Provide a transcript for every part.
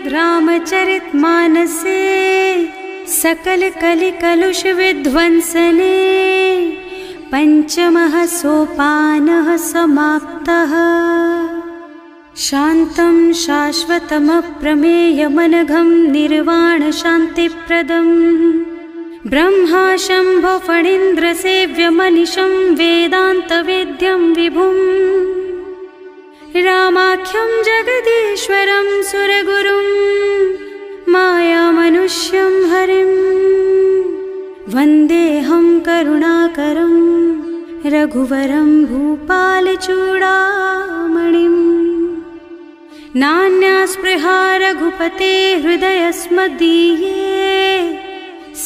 रामचरितमानसे सकल कलि कलुष विध्वंसने पंचमः सोपानः समाप्तः। शान्तं शाश्वतमप्रमेयमनघं निर्वाण शान्तिप्रदम् ब्रह्मा शम्भो फणीन्द्रसेव्यमनिशं वेदान्तवेद्यं विभुम् रामाख्यं जगदीश्वरं सुरगुरुं मायामनुष्यं हरिं वन्देऽहं करुणाकरं रघुवरं भूपालचूडामणिम्। नान्या स्पृहा रघुपते हृदयस्मदीये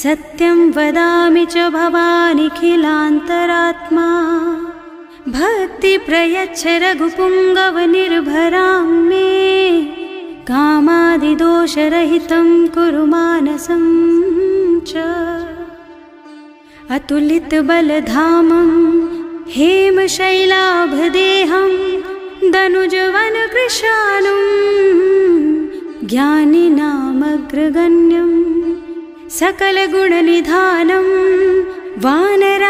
सत्यं वदामि च भवानिखिलान्तरात्मा। भक्ति प्रयच्छ रघुपुङ्गवनिर्भरां मे कामादिदोषरहितं कुरु मानसं च। अतुलितबलधामं हेमशैलाभदेहं दनुजवनकृशानुं ज्ञानिनामग्रगण्यं सकलगुणनिधानं वानराणामधीशं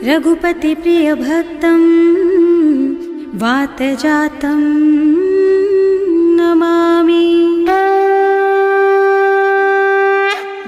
रघुपतिप्रियभक्तं वातजातं नमामि।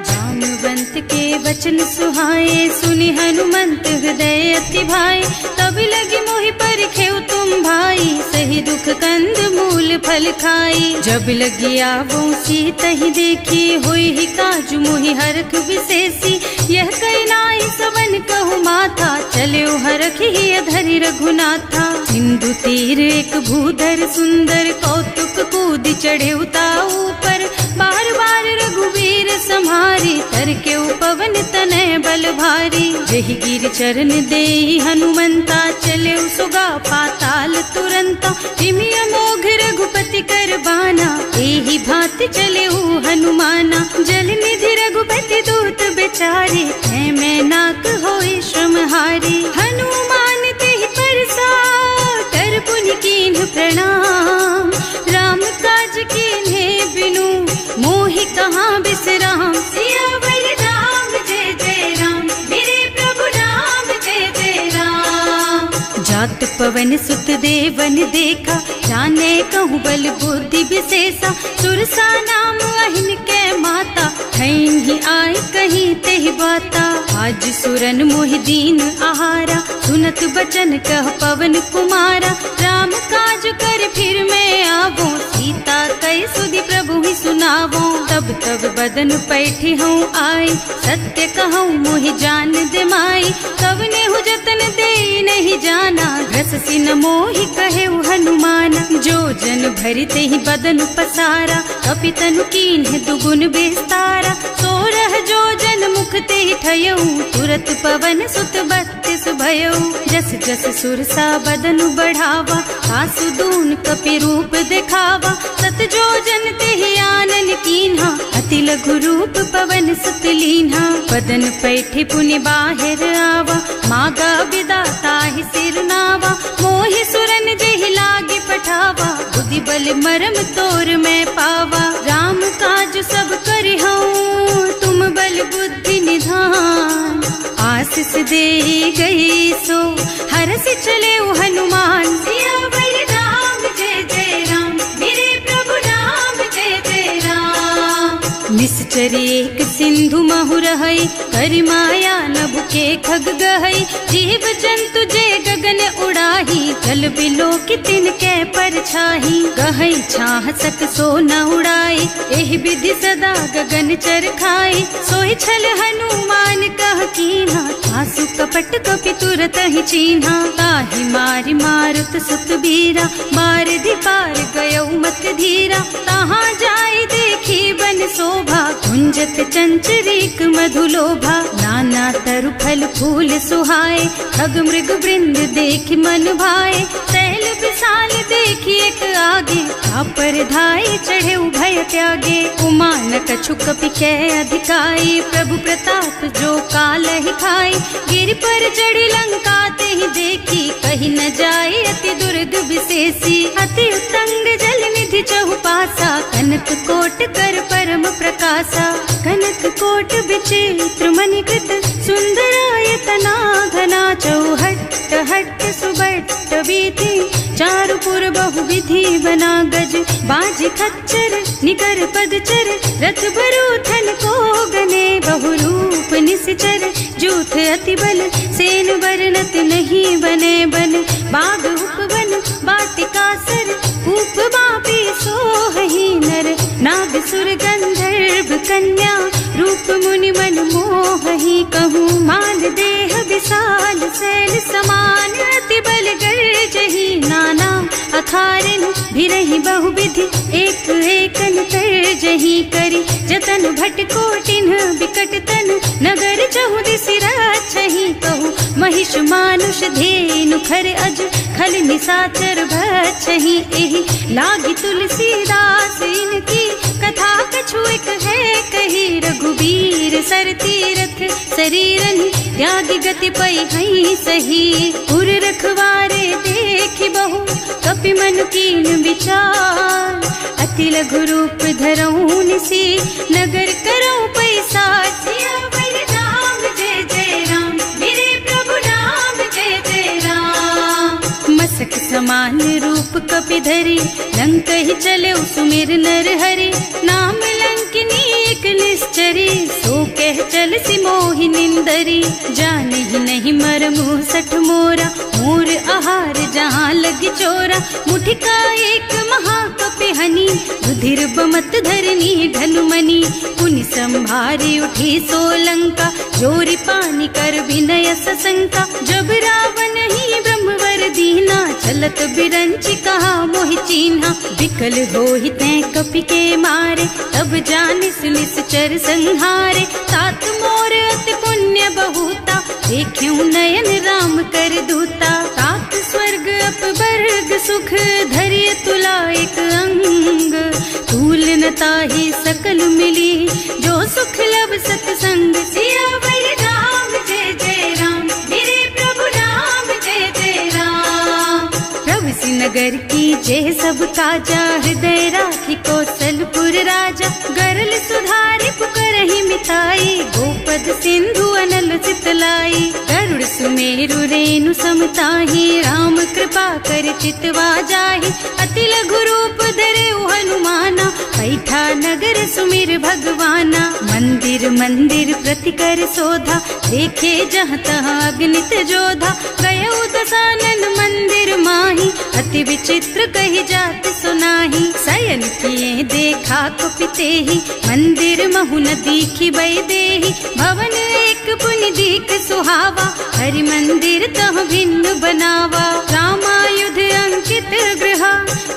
जाम्बवंत के वचन सुहाए सुनि हनुमंत हृदय अति भाए। तब लगी मोहि परिखेउ तुम भाई सही दुख कंद मूल फल खाई। जब लगी आवो सीतहि देखी होई ही काजु मोहि हरख विशेषी। यह कई नाई सवन कहु माथा चले हरखि अधरि रघुनाथा। सिंधु तीर एक भूधर सुंदर कौतुक कूद चढ़े उताऊ पर। बार बार रघुवीर सम्हारी तर के पवन तनय बल भारी। जहि गिर चरण देहि हनुमंता चले सुगा पाताल तुरंता। जिमि अमोघ रघुपति कर बाना एहि भांति चले हनुमाना। जल निधि रघुपति दूत बेचारे है मैं नाक होई श्रमहारी। हनुमान तेहि परसा कर पुनि कीन्ह प्रणाम। राम काज कीन्हे बिनु मोहि कहाँ बिसराम। सियावर राम जय जय राम मेरे प्रभु राम जय जय राम। जात पवन सुत देवन देखा जाने कहूँ बल बुद्धि विशेषा। सुरसा नाम अहिन के माता ही आय कहीं तेहि बाता। आज सुरन मोहि दीन आहारा सुनत बचन कह पवन कुमारा। राम काज कर फिर मैं आवो सीता कई सुधि प्रभु ही सुनावो। तब तब बदन पैठी हूँ आई सत्य कहूँ मोहि जान दे माई। तब ने हु जतन दे नहीं जाना घस सिन मोहि कहे हनुमाना। जो जन भरि तेहि बदन पसारा कपितनु कीन्ह दुगुन बेस्तारा। सोरह जो जन मुख तेहि ठयऊ तुरत पवन सुत 32 भयऊ। जस जस सुरसा बदन बढ़ावा आसु दून कपि रूप दिखावा। सत जो जन तेहि आनन कीन्हा अति लघु रूप पवन सुत लीन्हा। बदन पैठे पुनि बाहिर आवा मागा विदाता ही सिर नावा। मोहि सुरन जेहि लागे पठावा बुद्धि बल मरम तोर मैं पावा। राम काज सब करिहऊँ तुम बल बुद्धि निधान। आशीष दे गई सो हरस चले हनुमान। सियावर राम जय जय राम मेरे प्रभु राम जय जय राम। निश्चर एक सिंधु महु रहई करि माया नभु के खग गहई। जीव जंतु जे गगन उड़ाही जल बिलो की तिनके परछाही। गहई छाह सक सो न उड़ाई एहि विधि सदा गगन चर खाई। सोई छल हनुमान कह कीन्हा आसु कपट कपि तुरत ही चीन्हा। ताहि मारि मारुत सुत बीरा बारिधि पार गयौ मत धीरा। तहाँ जाय देखी बन शोभा कुंजत चंचरीक मधुलोभा। नाना तरु फल फूल सुहाए खग मृग वृंद देखि मन भाए। सैल विशाल देखी एक आगे पर धाई चढ़े भय त्यागे। उमान कछु कपि कै अधिकाई प्रभु प्रताप जो काल ही खाई। गिर पर चढ़ी लंका ते ही देखी कहीं न जाए अति दुर्ग विशेषी। अति उत्तंग जल निधि नगर चहुपासा, कनक कोट कर परम प्रकाशा। कनक कोट विचित्र मणिकृत, सुंदरायतना घना। चौहट्ट हट्ट सुबट्ट वीथि, चारुपुर बहुविधि बना। गज बाज खच्चर निकर पदचर, रथ बरूथन को गने। बहुरूप निश्चर जूथ अति बल, सेन बरनत नहीं बने। बन बाग उपवन वाटिका सर, कूप बापी सोहहि नर। नाग सुर गंधर्व कन्या, रूप मुनि मन मोहहि। कहूँ माल देह विशाल, शैल समान। अति बल गर्जहि नाना, अखारिन भिरहि बहुविधि। एक एकन तर्जहि करि, जतन भट कोटिन बिकट तन। नगर चहुदिसि रक्षहि, कहूँ महिष मानुष धेनु खर अज। खल निशाचर भक्षहि, एहि लागी तुलसीदास इनकी। कथा कछु एक है कही, रघुबीर सर तीरथ शरीरन। त्यागी गति पै हई सही, उर रखवारे देखि बहु। कपि मनु कीन विचार, अति लघु रूप धरऊं निसी। नगर करऊं पैसार, सियावर राम जय जय राम। मेरे प्रभु राम जय जय राम। मसक समान रूप कपि धरि, लंक ही चले सुमिर नर हरि। नाम लंकिनी एक निश्चरी, सो कह चल सी मोहि निंदरी। जाने ही नहीं मरमु सठ मोरा, मोर आहार जहाँ लग चोरा। मुठिका एक महाकपि हनि, रुधिर बमत धरनी ढलुमनि। पुनि संभारी उठी सोलंका, जोरी पानी कर विनय सशंका। जब रावण ही ब्रह्मवर दीना, चलत बिरंचि कहा मोहि चीन्हा। विकल होहि तैं कपि के मारे, तब जानिस निश्चर संहारे। तात मोर अति पुण्य बहुता, देख्यूं नयन राम कर दूता। तात स्वर्ग अपवर्ग सुख, धरिय तुला एक अंग। तूल न ताहि सकल मिली, जो सुख लब सतसंग। सियावर राम जय जय राम, मेरे प्रभु राम जय जय राम। प्रभु सि नगर की जय सब काजा, हृदय राखी कौशलपुर राजा। गरल सुधारि पुकारहि मिताई, गोपद सिंधु अनल चितलाई। गरुड़ सुमेरु रेणु समताहि, राम कृपा कर चितवा जाहि। अति लघु रूप धरे हनुमाना, बैठा नगर सुमिर भगवाना। मंदिर मंदिर प्रति कर शोधा, देखे जहाँ तहाँ अगणित जोधा। गयो दशानन मंदिर माही, अति विचित्र कही जात सुनाही। शयन किए देखा कुपितेहि, मंदिर महु न दीखि बैदेहि। भवन एक पुनि दीख सुहावा, हरि मंदिर तह भिन्न बनावा। रामायुध अंकित गृह,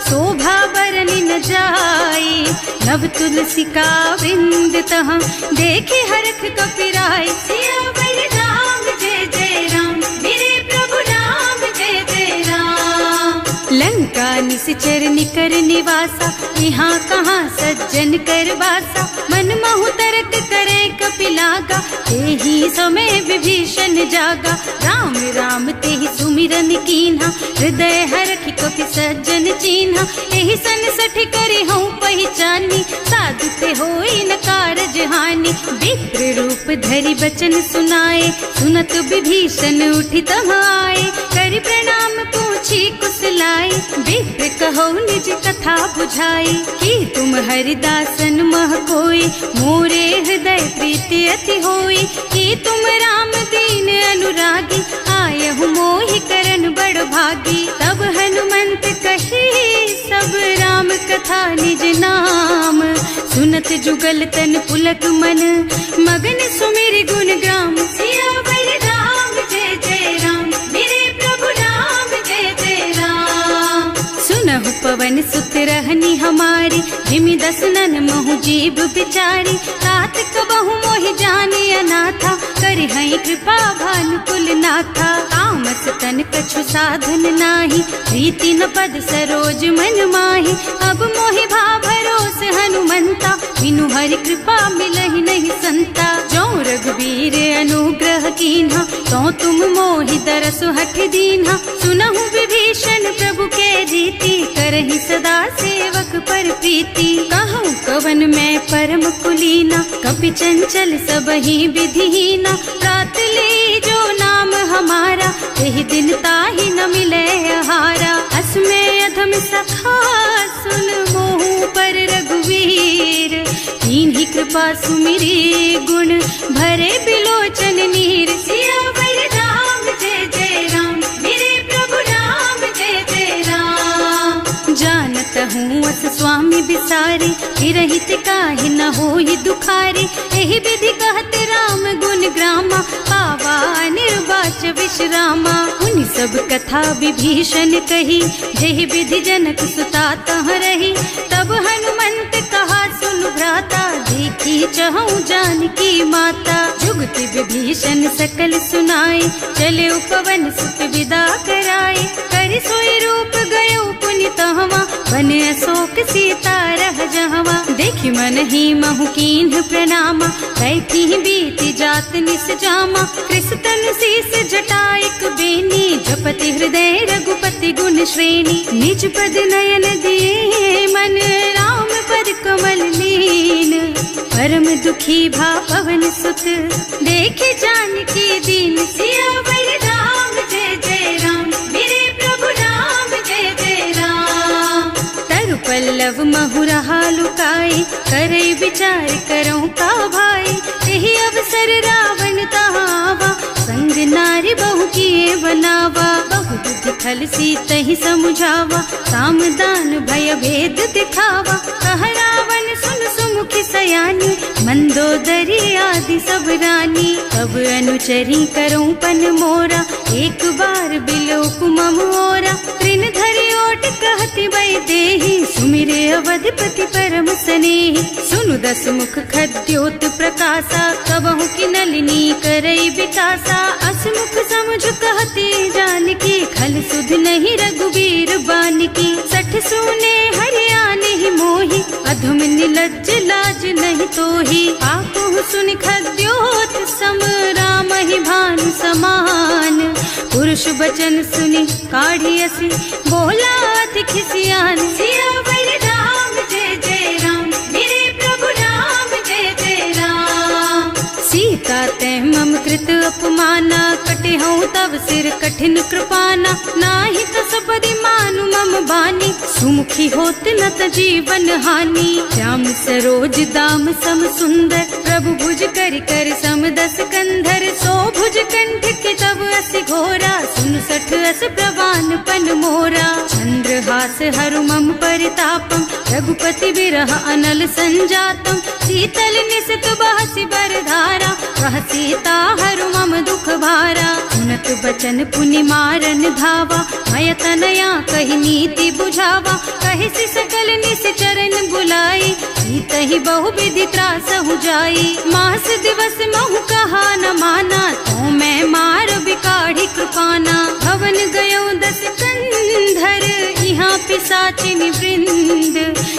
शोभा बरनि न जाई। नव तुलसी का वृंद तह, देखे हरख कपिराई। सियावर राम जय जय राम, मेरे प्रभु राम जय जय राम। लंका निश्चर निकर निवासा, यहाँ कहाँ सज्जन कर वासा। मन महु तरक करे कपिलागा, तेहि समय विभीषण जागा। राम राम तेहि सुमिरन कीन्हा, हृदय हरखि कपि सज्जन चीन्हा। एहि सन सठ करि हूँ पहिचानी, साधु ते होई न कारज हानि। विप्र रूप धरि बचन सुनाए, सुनत विभीषण उठि तहाँ आए। करि प्रणाम पूछी कुशलाई, विप्र कहो निज कथा बुझाई। कि तुम हरिदासन मह कोई, मोरे हृदय प्रीति अति होई। कि तुम राम दीन अनुरागी, आयहु मोहि करन बड़ भागी। तब हनुमंत कही सब राम कथा निज नाम। सुनत जुगल तन पुलक मन, मगन सुमिर गुण ग्राम। सियावर राम जय जय राम, मेरे प्रभु राम जय जय राम। सुनहु पवन सुत रहनी हमारी, जिमि दसनन महु जीव बिचारी। तात कबहु मोहि जानी अनाथा, करि हई कृपा भानुकुल नाथा। तामस तन कछु साधन नाही, प्रीति न पद सरोज मन माही। अब मोहि भा भरोस हनुमंता, बिनु हरि कृपा मिलहि नहीं संता। जो रघुबीर अनुग्रह कीन्हा, तो तुम मोहि दरसु हठ दीन्हा। सुनहु विभीषण प्रभु के रीति, करहि सदा सेवक पर प्रीति। कहूँ कवन मैं परम कुलीना, कपि चंचल सबहि विधिहीना। रात ले जो नाम हमारा, तेहि दिन ताहि न मिले आहारा। असमय अधम सखा सुन मोहु पर रघुवीर, कीन्ही कृपा सुमिरी गुण भरे बिलोचन नीर। सियावर राम जय जय राम, मेरे प्रभु राम जय जय राम। जानत हूँ अस स्वामी बिसारी, हिरहित काहि न होहि दुखारी। एहि विधि कहत राम गुण ग्रामा, पावा निर्वाच विश्रामा। उनि सब कथा विभीषण कही, जेहि विधि जनक सुता तह रही। तब हनुमंत कहा सुनु भ्राता, देखी चहु जानकी माता। जुगति विभीषण सकल सुनाई, चले उपवन सुत विदा कराई। करि सोई रूप गयो पुनि तहवा, बने अशोक सीता रह जहवा। देखि मन ही महु कीन्ह प्रणामा, कैथी बीति जात निस जामा। कृष्ण शीस जटाइक बेनी, जपति हृदय रघुपति गुण श्रेणी। निज पद नयन दिए मन, राम पद कमल लीन। परम दुखी भा पवन सुत, देखे जानकी दीन। सियावर राम जय जय राम, मेरे प्रभु राम जय जय राम। तरु पल्लव महुरहा लुकाई, करई विचार करऊं का भाई। तेहि अवसर रावण तहावा, संग नारी बहु किए बनावा। बहु बुद्धि खल सीतहि समुझावा, साम दान भय भेद दिखावा। कह रावण सुन सुमुखी सयानी, मंदोदरी आदि सब रानी। तब अनुचरी करऊं पन मोरा, एक बार बिलोक मम ओरा। तृण धरि ओट कहति वै देहि, सुमिरे अवधपति परम स्नेहि। सुनु दस मुख खद्योत प्रकाशा, कबहु की नलिनी करई विकासा। असमुख समझ कहती जानकी, खल सुध नहीं रघुबीर बानकी। सठ सूने हरियाणे ही मोहि, अधम निलज्ज लाज नहीं तोहि। आकुह सुनि खद्योत सम, राम ही भानु समान। पुरुष बचन सुनि काढ़ियसि, बोला अति खिसियान। सियावर राम जय जय राम, मेरे प्रभु राम जय जय राम। सीता तै मम कृत अपमाना, कटे हूँ तब सिर कठिन कृपाना। नाही त सबदि मानु मम बानी, सुमुखी होत न त जीवन हानि। श्याम सरोज दाम सम सुंदर, प्रभु भुज कर कर सम दस कंधर। सो भुज कंठ के तब असि घोरा, सुन सठ अस प्रवान पन मोरा। चंद्रहास हरु मम परितापम, रघुपति विरह अनल संजातम। शीतल निसित बहसि बरधारा, कह सीता हरु मम दुख भारा। सुनत बचन पुनि मारन धावा, मय तनया कहि नीति बुझावा। कहि सि सकल निश्चरण बुलाई, सीतहि बहु विधि त्रासहु जाई। मास दिवस महु कहा न माना, तो मैं मार बिकाढ़ी कृपाना। भवन गयो दस कंधर, यहाँ पिशाचिनि वृंद।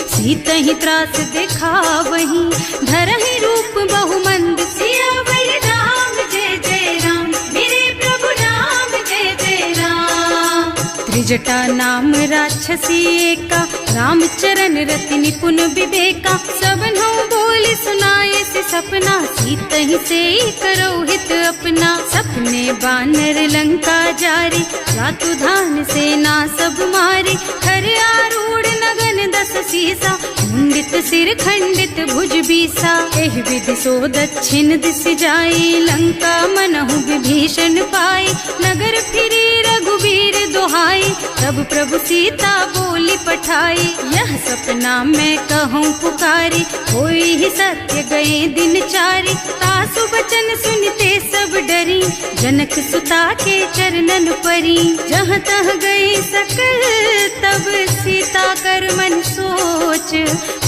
सीतहि त्रास दिखावहि, धरहि रूप बहु मंद। सियावर राम जय जय राम, मेरे प्रभु राम जय जय राम। त्रिजटा नाम राक्षसी एका, राम चरण रति निपुण विवेका। सबनों बोली सुनाए से सपना, सीतहि से करो हित अपना। सपने बानर लंका जारी, जातु धान सेना सब मारी। खर आरूढ़ नगन दस सीसा, मुंडित सिर खंडित भुज बीसा। एहि विधि सो दक्षिण दिस जाई, लंका मनहु विभीषण पाई। नगर फिरी रघुबीर दोहाई, तब प्रभु सीता बोली पठाई। यह सपना मैं कहूँ पुकारी, होई ही सत्य गए दिन चारी। तासु बचन सुनते सब डरी, जनक सुता के चरणन परी। जहाँ तह गए सकल तब सीता कर मन सोच।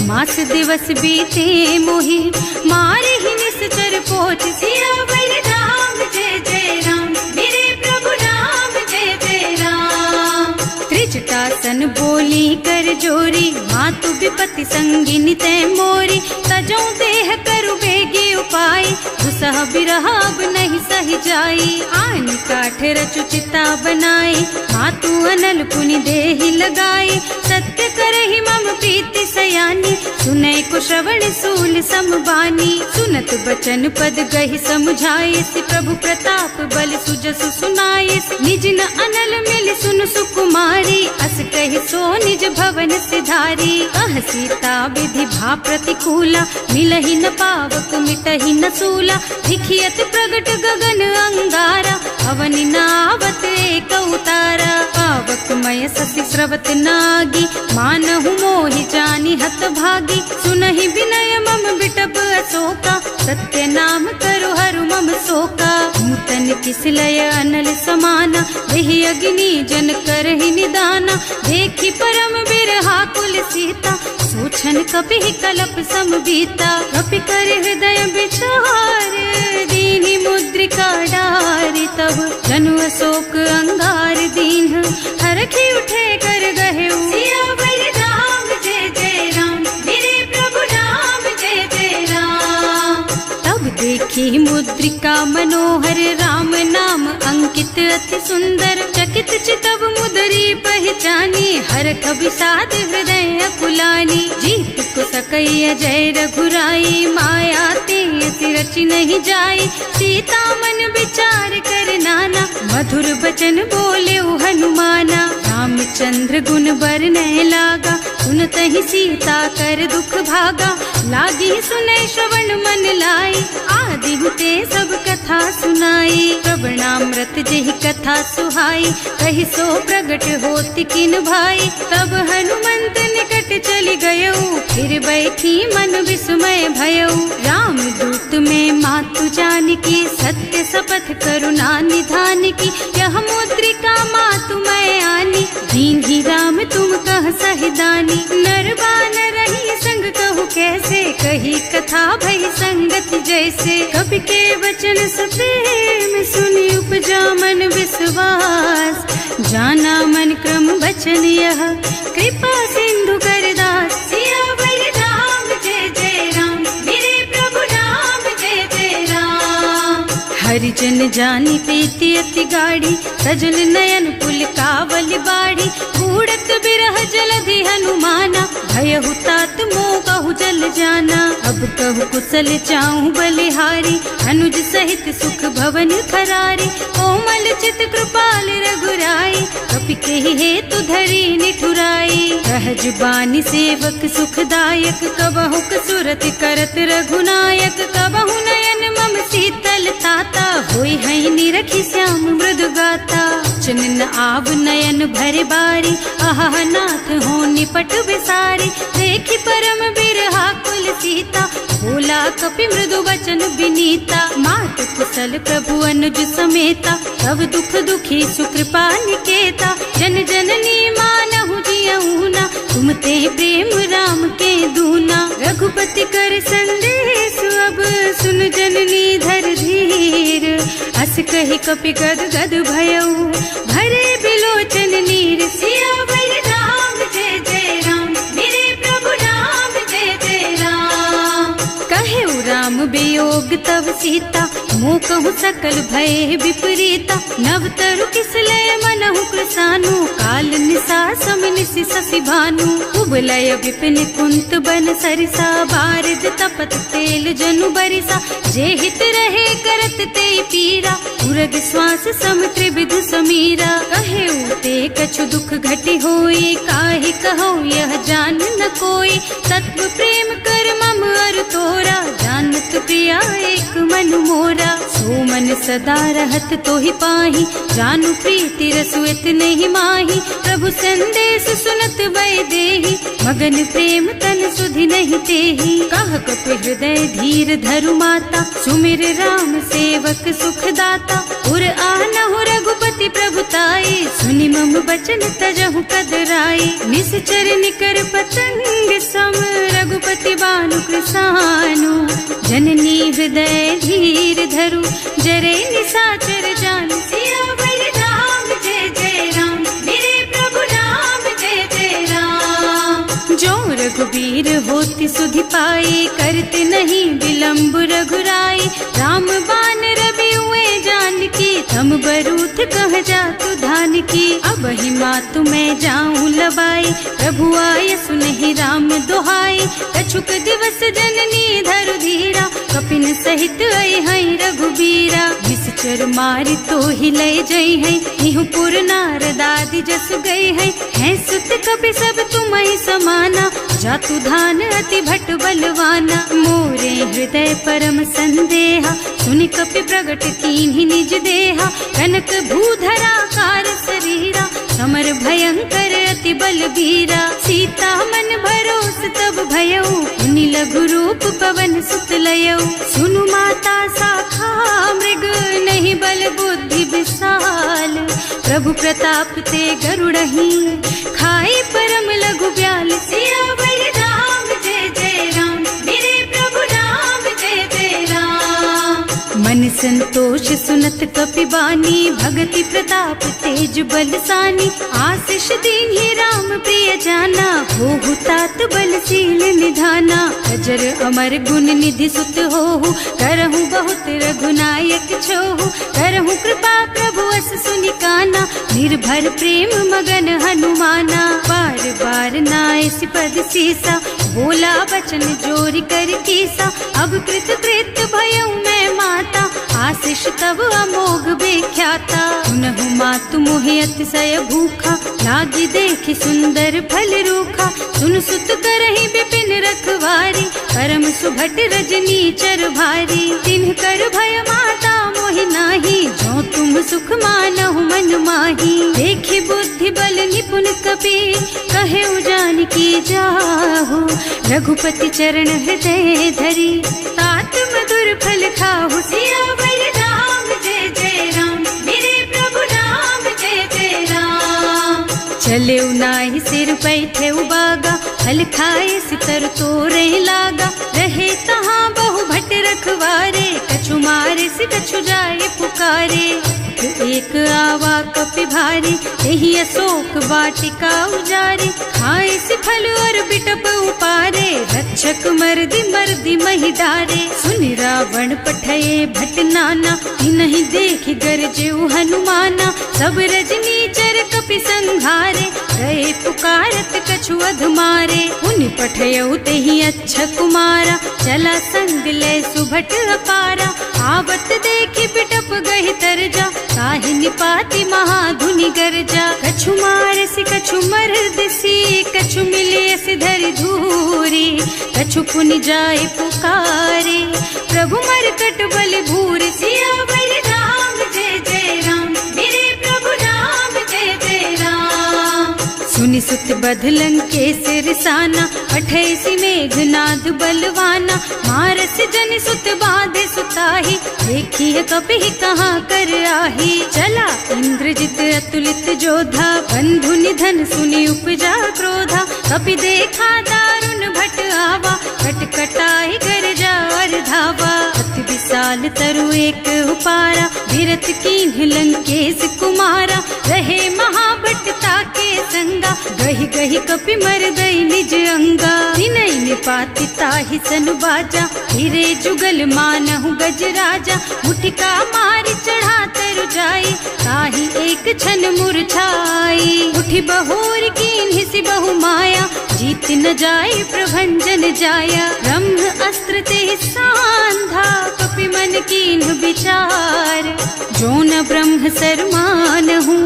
मास दिवस बीते मोहि, मारे ही निश्चर पोच। सियावर राम जय जय राम, मेरे प्रभु राम जय जय राम। त्रिजटा सन बोली कर जोरी, मातु विपत्ति संगिनी तै मोरी। तजो देह करु बेगी उपाय, दुसह बिरह अब नहीं सही जाई। आन काठ रचु चिता बनाई, मातु अनल पुनि देहि लगाई। सत्य करहि मम प्रीति सयानी, सुनै को श्रवण सूल समबानी। सुनत बचन पद गहि समुझाई, प्रभु प्रताप बल सुजसु सुनाई। निज न अनल मिल सुन सुकुमारी, अस कहि सो निज भवन सिधारी। कह सीता विधि भा प्रतिकूला, मिलहि न पावक मिटहि न सूला। दिखियत प्रगट गगन अंगारा, अवनि नावत एक उतारा। पावक मय ससी स्रवत नागी, मानहु मोहि जानि हत भागी। सुनहि विनय मम बिटप अशोका, सत्य नाम करु हरु मम शोका। नूतन किसलय अनल समाना, देहि अग्नि जन करहि निदाना। देखि परम बिरहा कुल सीता, सोचन कपि कलप सम बीता। कपि कर हृदय विचार, दीनि मुद्रिका डारि। तब जनु अशोक अंगार दीन, हरखि उठे कर गहे। सियावर राम जय जय राम, मेरे प्रभु राम जय जय राम। तब देखी मुद्रिका मनोहर, राम नाम अंकित अति सुंदर। चकित चितव मुदरी पहचानी, हरख विषाद हृदय अकुलानी। जीत को सकई अजय रघुराई, माया ते रचि नहीं जाई। सीता मन विचार कर नाना, मधुर बचन बोले हनुमाना। रामचंद्र गुण बरनय लागा, सुनतहि सीता कर दुख भागा। लागी सुनै श्रवण मन लाई, आदि हुते सब कथा सुनाई। प्रवणामृत जेहि कथा सुहाई, कहि सो प्रगट होति किन भाई। तब हनुमंत निकट चली गयऊ, फिर बैठी मन विस्मय भयऊ। राम दूत में मातु जानकी, सत्य शपथ करुणा निधान की। यह मुद्रिका मातु मैं आनी, दीन्ही राम तुम कह सहिदानी। नर बानर रही संग कहु कैसे, कही कथा भई संगति जैसे। कवि के वचन सप्रेम सुनि उपजा मन विश्वास। जाना मन क्रम वचन यह, कृपा सिंधु कर दास। सियावर राम जय जय राम, मेरे प्रभु राम जय जय राम। हरिजन जानी प्रीति अति गाढ़ी, सजल नयन पुल कावल बाड़ी। बूढ़त बिरह जलधि हनुमाना, भयहु तात मोह कहु जल जाना। अब कहु कुशल चाहूं बलिहारी, अनुज सहित सुख भवन खरारी। कोमल चित कृपाल रघुराई, कपि केहि हेतु धरी निठुराई। सहज बानी सेवक सुखदायक, कबहु कसुरत करत रघुनायक। कबहु नयन मम शीतल ताता, होई हई निरखी श्याम मृदु गाता। चनन आव नयन भरे बारी, आहा नाथ हो निपट बिसारी। देखी परम बिरहा कुल सीता, बोला कपि मृदु वचन विनीता। मात कुशल प्रभु अनुज समेता, सब दुख दुखी सुकृपा निकेता। जन जननी मानहु जियऊना, तुम ते प्रेम राम के दूना। रघुपति कर संदेश अब सुन जननी धर धीर। अस कहि कपि गद गद भयऊ, भरे बिलोचन नीर। सियावर राम जय जय राम, मेरे प्रभु राम जय जय राम। कहे राम वियोग तव सीता, मोह कहु सकल भय विपरीता। नव तरु किसलय मनहु कृसानु, काल निसा सम निसि शशि भानु। उबलय विपिन कुंत बन सरिसा, बारिद तपत तेल जनु बरिसा। जे हित रहे करत ते पीरा, उरग श्वास सम त्रिविध समीरा। कहे ते कछु दुख घटि होई, काहि कहो यह जान न कोई। तत्व प्रेम कर मम अर तोरा, जानत प्रिया एक मन मोरा। सो मन सदा रहत तोहि पाही, जानु प्रीति रसु इतने ही माही। प्रभु संदेश सुनत वै देहि, मगन प्रेम तन सुधि नहीं तेहि। कह कपि हृदय धीर धरु माता, सुमिर राम सेवक सुखदाता। उर आनहु रघुपति प्रभुताई, सुनि मम बचन तजहु कदराई। निश्चर निकर पतंग सम, रघुपति बानु कृसानु। जननी हृदय धीर धरु, जरे निशाचर जानु। सियावर राम जय जय राम, मेरे प्रभु राम जय रघुबीर होति सुधि पाए, करते नहीं विलम्ब रघुराई। राम बान रवि हुए जानकी, थम बरूथ कह जातु धान की। अब ही मातु मैं जाऊं लबाई, प्रभु आय सुनहि राम दोहाई। कछुक दिवस जननी धरु धीरा, कपिन सहित आई हैं रघुबीरा। निश्चर मारि तो ही लय जई हैं, निहुपुर नारदादि जस गए हैं सुत कपि सब तुम्हि समाना। जातु धान अति भट बलवाना, मोरे हृदय परम संदेहा। सुनि कपि प्रगट कीन्हि निज देहा, कनक भूधरा कार शरीरा। समर भयंकर अति बलबीरा, सीता मन भरोस तब भयउ। मुनि लघु रूप पवन सुत लयउ, सुनु माता शाखा मृग नहीं बल बुद्धि विशाल। प्रभु प्रताप ते गरुड़हि, खाई परम लघु ब्याल। सियावर राम जय जय राम, मेरे प्रभु राम जय जय राम। मन संतोष सुनत कपि बानी, भगति प्रताप तेज बलसानी। आशीष दीन्हि राम प्रिय जाना, होहु तात बलशील निधाना। अजर अमर गुण निधि सुत होहु, करहु बहुत रघुनायक छोहु। करहु कृपा प्रभु अस सुनि काना, निर्भर प्रेम मगन हनुमाना। बार बार नाइस पद सीसा, बोला बचन जोरि कर कीसा। अब कृत कृत भयउ मैं माता, आशीष तब अमोघ विख्याता। सुनहु मातु मोहि अतिशय भूखा, लागी देखि सुंदर फल रूखा। सुन सुत करहि विपिन रखवारी, परम सुभट रजनी चर भारी। तिन्ह कर भय माता मोहि नाही, जो तुम सुख मानहु मन माही। देखि बुद्धि बल निपुण कपि, कहे जानकी जाहु। रघुपति चरण हृदय धरी, तात मधुर फल खाहु। सियावर राम जय जय राम, मेरे प्रभु राम जय जय राम। चले नाहि सिर बैठे बागा, फल खाए सितर तोरे लागा। रहे तहाँ बहु भट रखवारे, कछु मारे से कछु जाए पुकारे। एक आवा कपि भारी, यही अशोक वाटिका उजारी। खाए से फल और बिटप उपारे, रक्षक मर्दी मर्दी महि डारे। सुनि रावण पठये भट नाना, नहीं देखि गरजे हनुमाना। सब रजनी चर कपि संघारे, गए पुकारत कछु अधमारे। उनि पठयउ तेहि अच्छा कुमारा, चला संग ले सुभट अपारा। आवत देखि बिटप गहि तरजा, काहि निपाति महाधुनि गरजा। कछु मारसि कछु मरदसी, कछु मिले सि धरि धूरी। कछु पुनि जाए पुकारे, प्रभु मरकट बल भूरि। सियावर राम जय जय राम, मेरे प्रभु राम जय जय राम। सुनि सुत बधलन के सिरसाना, अठैसी मेघनाद बलवाना। मारस जन सुत बाधे सुताही, देखी है कपि कहाँ कर आही। चला इंद्रजित अतुलित जोधा, बंधु निधन सुनि उपजा क्रोधा। कपि देखा दारुण भट आवा, कटकटाई गरजा और धावा। अति विशाल तरु एक उपारा, विरत कीन्ह लंकेश कुमारा। रहे महाभट ताके संगा, गहि गहि कपि मर गई निज अंगा। तिनहि निपाति ताहि सन बाजा, फिरे जुगल मानहु गजराजा। मुठिका मारि चढ़ा तरु जाई, ताहि एक छन मूर्छाई। उठि बहोर कीन्हि सि बहु माया, जीत न जाय प्रभंजन जाया। ब्रह्म अस्त्र ते सांधा, कपि मन कीन्ह विचार। जो न ब्रह्म सर मानहु,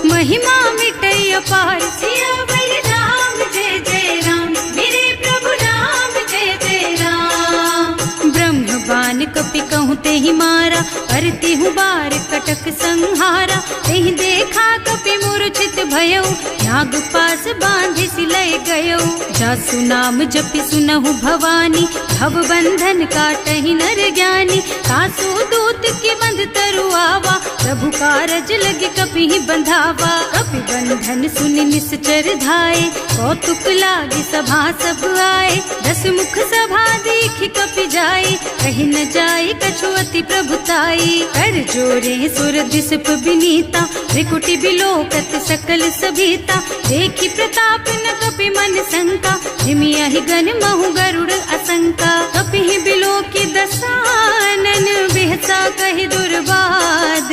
महिमा मिटै अपार। सियावर राम जय जय राम, मेरे प्रभु राम जय जय राम। ब्रह्म बान कपि कहूँ तेहि मारा, करती हूँ बार कटक संहारा। तेहि देखा कपि मूर्छित भयउ, नाग पास बांधि सिलय गयउ। जासु नाम जपि सुनहु भवानी, भव बंधन काटहि नर ज्ञानी। कासु दूत की बंध तरु आवा, प्रभु कारज लगे कपि बंधावा। कपि बंधन सुनि निश्चर धाये, कौतुक लागी सभा सब आए। दस मुख सभा देखि कपि जाए, कहि न जाए कछु अति प्रभुताई। कर जोरे सुर दिसप बिनीता, त्रिकुटी बिलोकत सकल सभीता। लंका, देखी प्रताप न कपि मन शंका, हिमिया ही गन महु गरुड़ असंका, कपि ही बिलो की दसानन, बिहसा कहि दुर्बाद,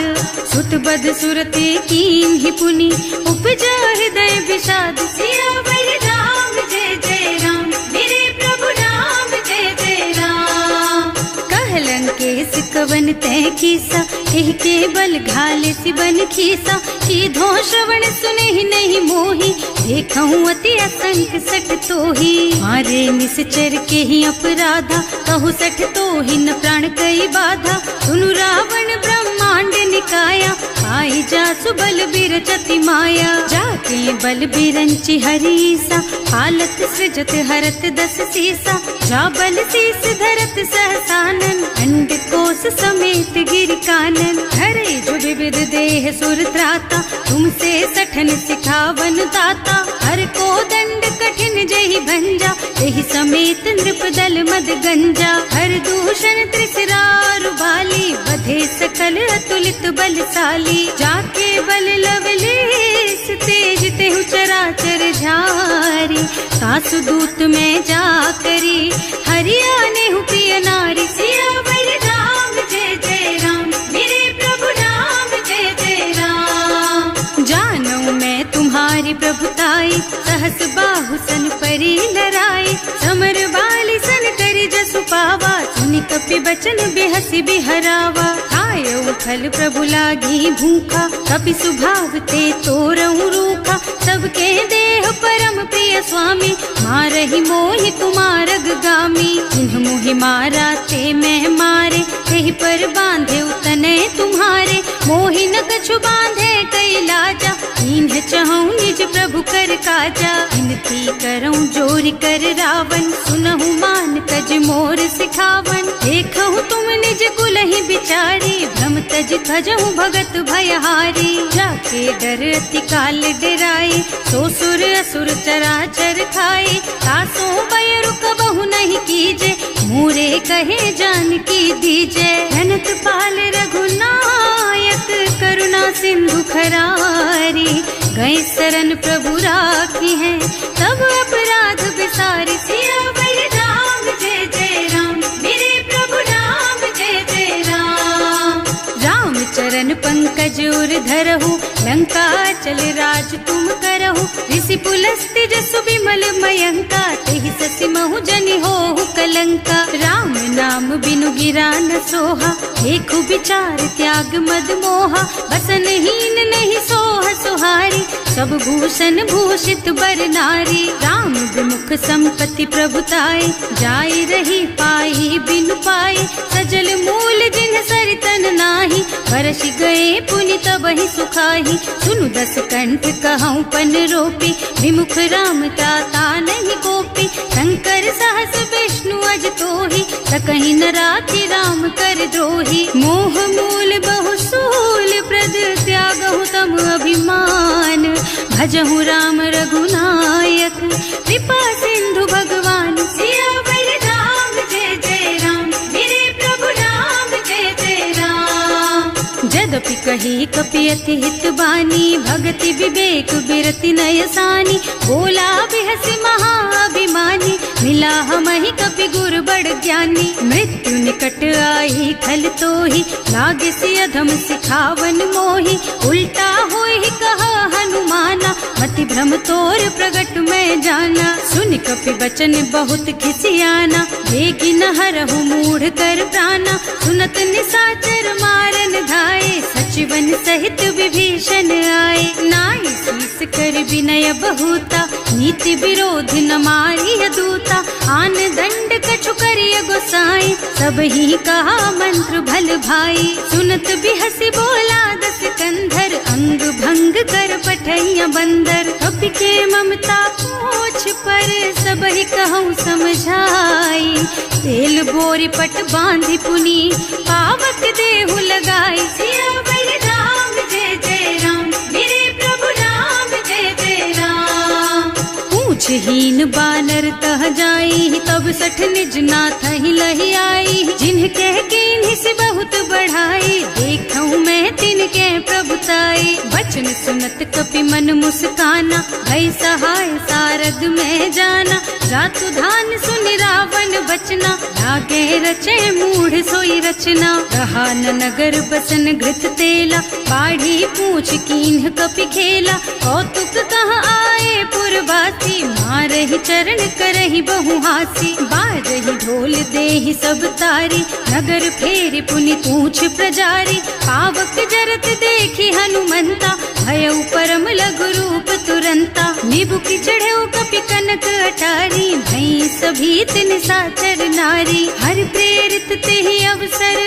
सुत बद सुरते कीन ही पुनि, उपजा हृदय विषाद, सियावर राम जय जय राम, मेरे प्रभु राम जय जय राम। कहलन के सिकवन तय कीसा, एह के बल घाले सिबन खीसा, की धो श्रवण सुने ही नहीं मोही, देखऊं अति असंख सठ तोही, मारे निश्चर के ही अपराधा, कहु सठ तोही न प्राण कई बाधा, सुनु रावण ब्रह्मांड निकाया, आई जासु बल बिरचति माया, जाके बल बिरंचि हरीसा, हालत सृजत हरत दस सीसा, जा बल शीस धरत सहसानन, अंड कोस समेत गिर कानन, धरे जो विविध देह सुर त्राता, तुमसे सठन सिखावन दाता, हर को दंड कठिन जहि भंजा, यही समेत नृपदल मद गंजा, हर दूषण त्रिसरारु बाली, बधे सकल अतुलित बलशाली, जाके बल लवलेस तेज तेहु चराचर झारी, सासु दूत में जा करी, हरियाने हु प्रिय नारी, सियावर राम जय जय राम, मेरे प्रभु राम जय जय राम। जानू मैं तुम्हारी प्रभुताई, सहस बाहु सन परी लराई, समर बाली सन करी जसु पावा, सुनि कपि बचन बेहसी बिहरावा, आयो फल प्रभु लागी भूखा, कपि सुभाव ते तोरऊ रूखा, सबके देह परम प्रिय स्वामी, मारहि मोहि कुमारग गामी, जिन्ह मोहि मारा ते मैं मारे, तेहि पर बांधे उतने तुम्हारे, मोहि न कछु बांधे कई लाजा, इन्ह चहूँ निज प्रभु कर काजा, विनती करऊँ जोरि कर रावण, सुनहु मान तज मोर सिखावन, देखहु तुम निज कुल ही बिचारी, भ्रम तज भजहु भगत भयहारी, जाके डर अति काल डराई, सो सुर असुर चराचर खाए, तासो भय रुक बहु नहीं कीजे, मोरे कहे जान की दीजे, धनत पाल रघुनायक, करुणा सिंधु खरारी, गए शरण प्रभु राखी हैं, तब अपराध बिसारी, सियावर राम जय जय राम, मेरे प्रभु राम जय जय राम। राम चरण पंकज उर धरहु, लंका चल राज तुम करहु, ऋषि पुलस्त्य जसु विमल मयंका, तेहि ससि महु जनि होहु कलंका, राम नाम बिनु गिरा न सोहा, देखु विचार त्याग मद मोहा, बसन हीन नहीं सोह सुहारी, सब भूषण भूषित बर नारी, राम विमुख संपत्ति प्रभुताई, जाई रही पाई बिनु पाई, सजल मूल जिन सरितन नाही, बरस गए पुनि तबहि सुखाही, सुनु दस कंठ कहऊँ पन रोपी, विमुख राम ताता नहीं कोपी, शंकर सहस विष्णु अज तोहि, सकहि न राखि राम कर द्रोही, मोह मूल बहु सूल प्रद, त्यागहु तम अभिमान, भजहु राम रघुनायक, कृपा सिंधु भगवान, सियावर राम जय जय राम, मेरे प्रभु राम जय जय राम। जदपि कही कपि अति हित बानी, भगति विवेक बिरति नयसानी, बोला बिहसि महाअभिमानी, मिला हमहि कपि गुर बड़ ज्ञानी, मृत्यु निकट आई खल तोहि, लागे सि अधम सिखावन मोहि, उल्टा होहि कहा हनुमाना, मति भ्रम तोर प्रगट मैं जाना, सुनि कपि बचन बहुत खिसियाना, देखि न हरहु मूढ़ कर प्राणा, सुनत निशाचर मारन धाये, सचिवन सहित विभीषण आए, नाई शीस कर विनय बहुता, नीति विरोध न मारिय दूता, आन दंड कछु करिय गोसाई, सब ही कहा मंत्र भल भाई, सुनत बिहसि बोला दस कंधर, अंग भंग कर पठैया बंदर, कपि के ममता पूछ पर, सब ही कहूँ समझाई, तेल बोरी पट बांधि पुनी, पावक देहु लगाई, सियावर राम जय जय राम, मेरे प्रभु राम जय जय राम। पूछहीन बानर तह जाई, तब सठ निज नाथ ही लही आई, जिन्ह कह कीन्हि से बहुत बढ़ाई, देखऊँ मैं तिनके प्रभुताई, बच बचन सुनत कपि मन मुस्काना, भई सहाय सारद में जाना। जातु धान सुनि रावण बचना, लागे रचे मूढ़ सोई रचना। रहा न नगर बसन घृत तेला, बाढ़ी पूछ कीन्ह कपि खेला। कौतुक कहाँ आए पुरवासी, मारहि चरण करहि बहु हासी। बाजहि ढोल देहि सब तारी, नगर फेरि पुनि पूछ प्रजारी। पावक जरत देखि हनुमंता, भयउ परम लघु रूप तुरंता। निबुकि चढ़ेउ कपि कनक अटारी, भई सभीत निशाचर नारी। हर प्रेरित तेहि अवसर,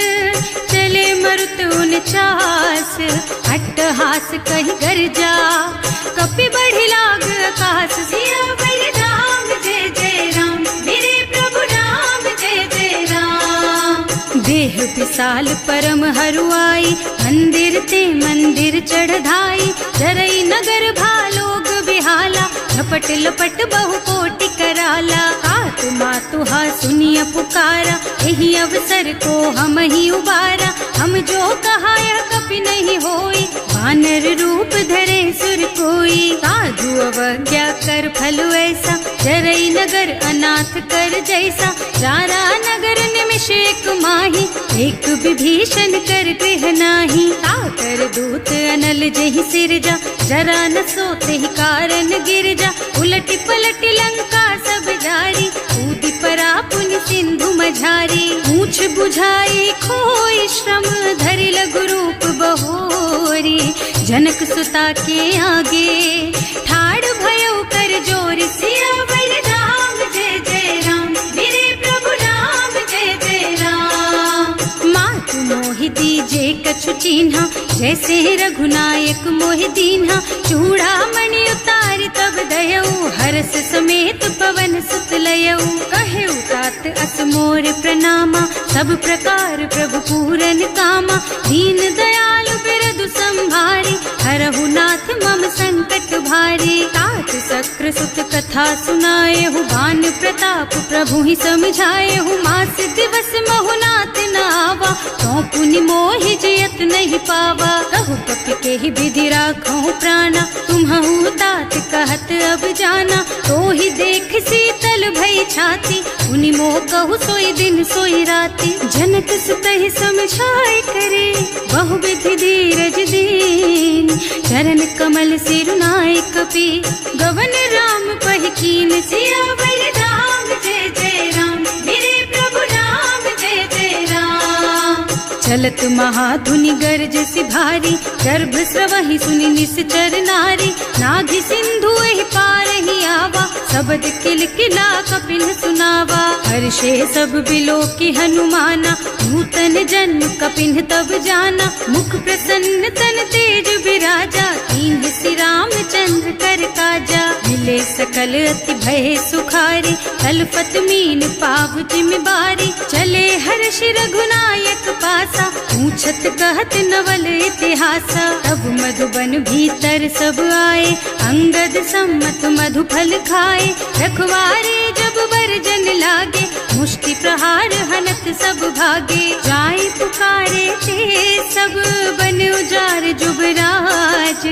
चले मरुत उनचास। अट्टहास कहि गर्जा, कपि बढ़ि लाग आकाश। सियावर राम जय जय राम, मेरे प्रभु राम जय जय राम। देह विशाल परम हरुआई, मंदिर ते मंदिर चढ़धाई। जरई नगर भालोग बिहाला, झपट लपट बहु कोटि कराला। आतु मातुहा सुनिय पुकारा, यही अवसर को हम ही उबारा। हम जो कहाय कपि नहीं होई, वानर रूप धरे सुर कोई। साधु अवज्ञा कर फल ऐसा, जरई नगर अनाथ कर जैसा। जारा नगर निमिष एक माही, एक विभीषण कर गृह नाही। ताकर दूत अनल जहि सिरजा, जरा न सोते ही कारण गिरजा। उलटि पलटि लंका सब जारी, कूदि परा पुनि सिंधु मझारी। पूछ बुझाई खोई श्रम, धरि लघु रूप बहोरी। जनक सुता के आगे, ठाड़ भयउ कर जोरी। सियावर राम जय जय राम, मेरे प्रभु राम जय जय राम। मातु मोहि दीजे कछु चिन्हा, जैसे रघुनायक मोहि दीन्हा। चूड़ा मणि उतारि तब दयऊ, हरस समेत पवन सुत लयऊ। कहेउ तात अस मोर प्रणामा, सब प्रकार प्रभु पूरन कामा। दीन दयालु बिरदु संभारी, हरहु नाथ मम संकट भारी। तात सक्र सुत कथा सुनाएहु, बान प्रताप प्रभु ही समझाएहु। मास दिवस महु नाथ न आवा, तो पुनि मोहि जियत नहीं पावा। कहु कपि केहि विधि राखहु प्राणा, तुम्हु तात कहत अब जाना। तो ही देख शीतल भई छाती, उनि मोह कहु सोई दिन सोई राती। जनक सुतहि समझाए करे, बहु विधि धीरज दीन। चरण कमल सिरुनाए कपि, गवन राम पहि कीन। सियावर राम जय जय राम, मेरे प्रभु राम जय जय राम। चलत महाधुनि गर्ज सिभारी, गर्भ स्रवहि सुनि निश्चर नारी। नाभि सिंधु एहि पार ही आवा, सबद किलकिला कपिन सुनावा। हर्षे सब बिलोकि हनुमाना, नूतन जन्म कपिन तब जाना। मुख प्रसन्न तन तेज विराजा, कीन्ह श्री रामचंद्र कर काजा। मिले सकल अति भय सुखारी, तलपत मीन पाव जिम बारी। चले हर्ष रघुनायक पासा, पूछत कहत नवल इतिहासा। तब मधुबन भीतर सब आए, अंगद सम्मत मधु फल खाए। रखवारे जब बरजन लागे, मुष्टि प्रहार हनत सब भागे। जाय पुकारे ते सब बन उजार जुबराज।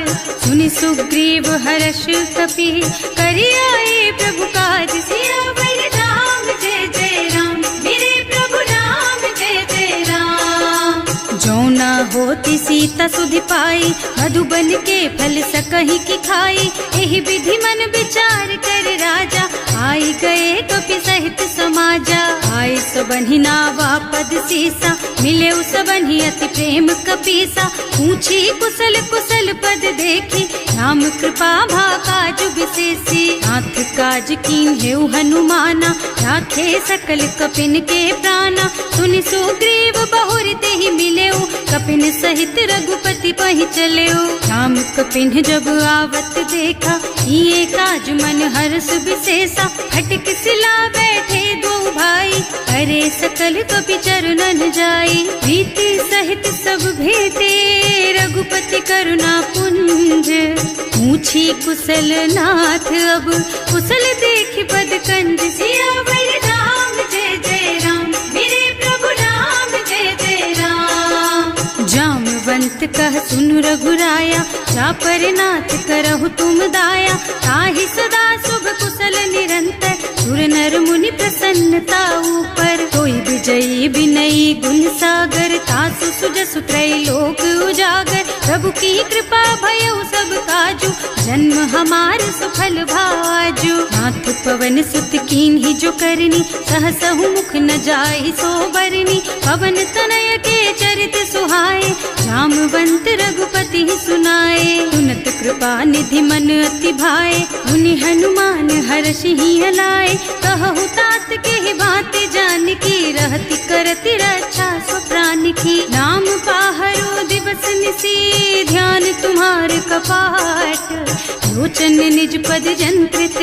सुनि सुग्रीव हर्ष कपि, करि आए प्रभु काज। सियावर राम जय जय राम, मेरे प्रभु राम जय जय राम। जौना होती सीता सुधि पाई, मधुबन के फल सकहि की खाई। एहि विधि मन विचार कर राजा, आई गए कपि सहित समाजा। आए सबन्हि नावा पद सीसा, मिले सबन्हि अति प्रेम कपीसा। पूछी कुशल कुशल पद देखी, राम कृपा भा काज विशेषी। नाथ काज कीन्हेउ हनुमाना, राखे सकल कपिन के प्राणा। सुनि सुग्रीव बहुरि तेहि मिलेउ, कपिन सहित रघुपति पहि चलेउ। राम कपिन जब आवत देखा, ये काज मन हर्ष विशेषा। हटक सिला बैठे दो भाई, अरे सकल कपि चरणन जाई। प्रीति सहित सब भेटे, रघुपति करुणा पुंज। पूछी कुशल नाथ अब, कुशल देखि पद कंज। सियावर राम जय जय राम, मेरे प्रभु राम जय जय राम। जामवंत कह सुनु रघुराया, जा पर नाथ करहु तुम दाया। ताहि सदा शुभ कुशल निरंतर, सुर नर मुनि प्रसन्नता ऊपर। कोई विजयी विनयी गुण सागर, तासु सुजसु त्रैलोक उजागर। प्रभु की कृपा भयउ सब काजू, जन्म हमार सुफल भाजू। नाथ पवन सुत कीन्ही जो करनी, सहसहु मुख न जाहि सो बरनी। पवन तनय के चरित सुहाए, जामवंत रघुपति सुनाए। सुनत कृपा निधि मन अति भाए, मुनि हनुमान हर्षि लाए। कहु तात के बात जानकी, रहति करति रक्षा सो प्राण की। नाम पाहरो दिवस निसी, ध्यान तुम्हार कपाट। लोचन निज पद जंत्रित,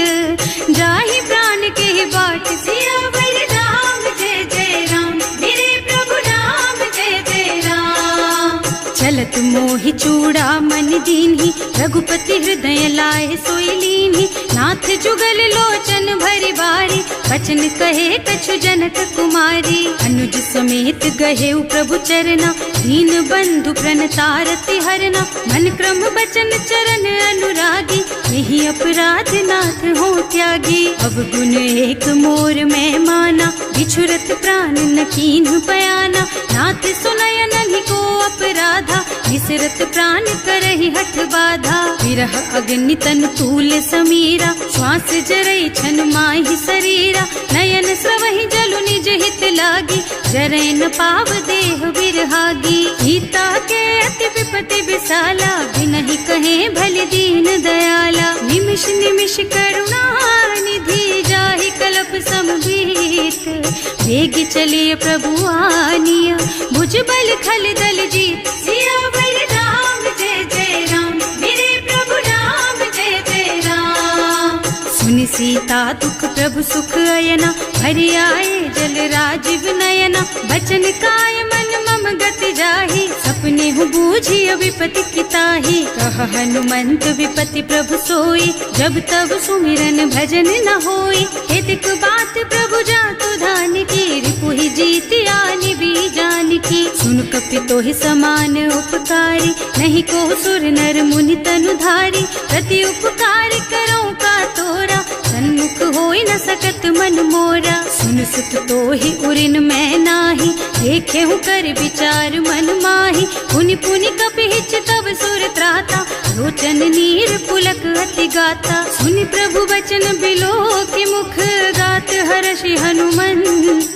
जाहि प्राण के बाट। सियावर राम जय जय राम, मेरे प्रभु राम जय जय राम। चलत मोहि चूड़ा मन दीन्ही, रघुपति हृदय लाए सोई लीन्ही। नाथ जुगल लोचन भरि बारी, बचन कहे कछु जनक कुमारी। अनुज समेत गहे प्रभु चरना, दीन बंधु प्रणतारति हरना। मन क्रम बचन चरण अनुरागी, यही अपराध नाथ हो त्यागी। अब गुण एक मोर मैं माना, बिछुरत प्राण न कीन्ह बयाना। नाथ सुनय नन्हि को अपराधा, विसरत प्राण करहि हठ बाधा। विरह अग्नि तन तूल समीरा, श्वास जरई छन माहि शरीरा। नयन स्रवहि जलु निज हित लागी, जरै न पाव देह बिरहागी। सीता के अति विपति विशाला, बिनहि कहे भले दीन दयाला। निमिष निमिष करुणा निधि, जाहि कल्प समभीत। वेग चलिए प्रभु आनिया, भुज बल खल दल जीत। सियावर राम जय जय राम, मेरे प्रभु राम जय जय राम। सुनि सीता दुख प्रभु सुख अयना, हरि आए जल राजीव नयना। बचन काय मन मम गति जाहि, सपने हूँ बूझिय विपति किताहि। कह हनुमंत विपति प्रभु सोई, जब तब सुमिरन भजन न होई। हेतिक बात प्रभु जातु धान की, रिपुहि जीति आनि भी जानकी। सुन कपि तोहि समान उपकारी, नहीं को सुर नर मुनि तनुधारी। प्रति उपकार करो का तोरा, सन्मुख होई न सकत मन मोरा। सुन सुत तोहि उरिन मैं नाही, देखे हूँ कर विचार मन माही। पुनि पुनि कपिहिच तब सुर त्राता, लोचन नीर पुलक अति गाता। सुनि प्रभु बचन बिलो की मुख, गात हर्षि हनुमंत।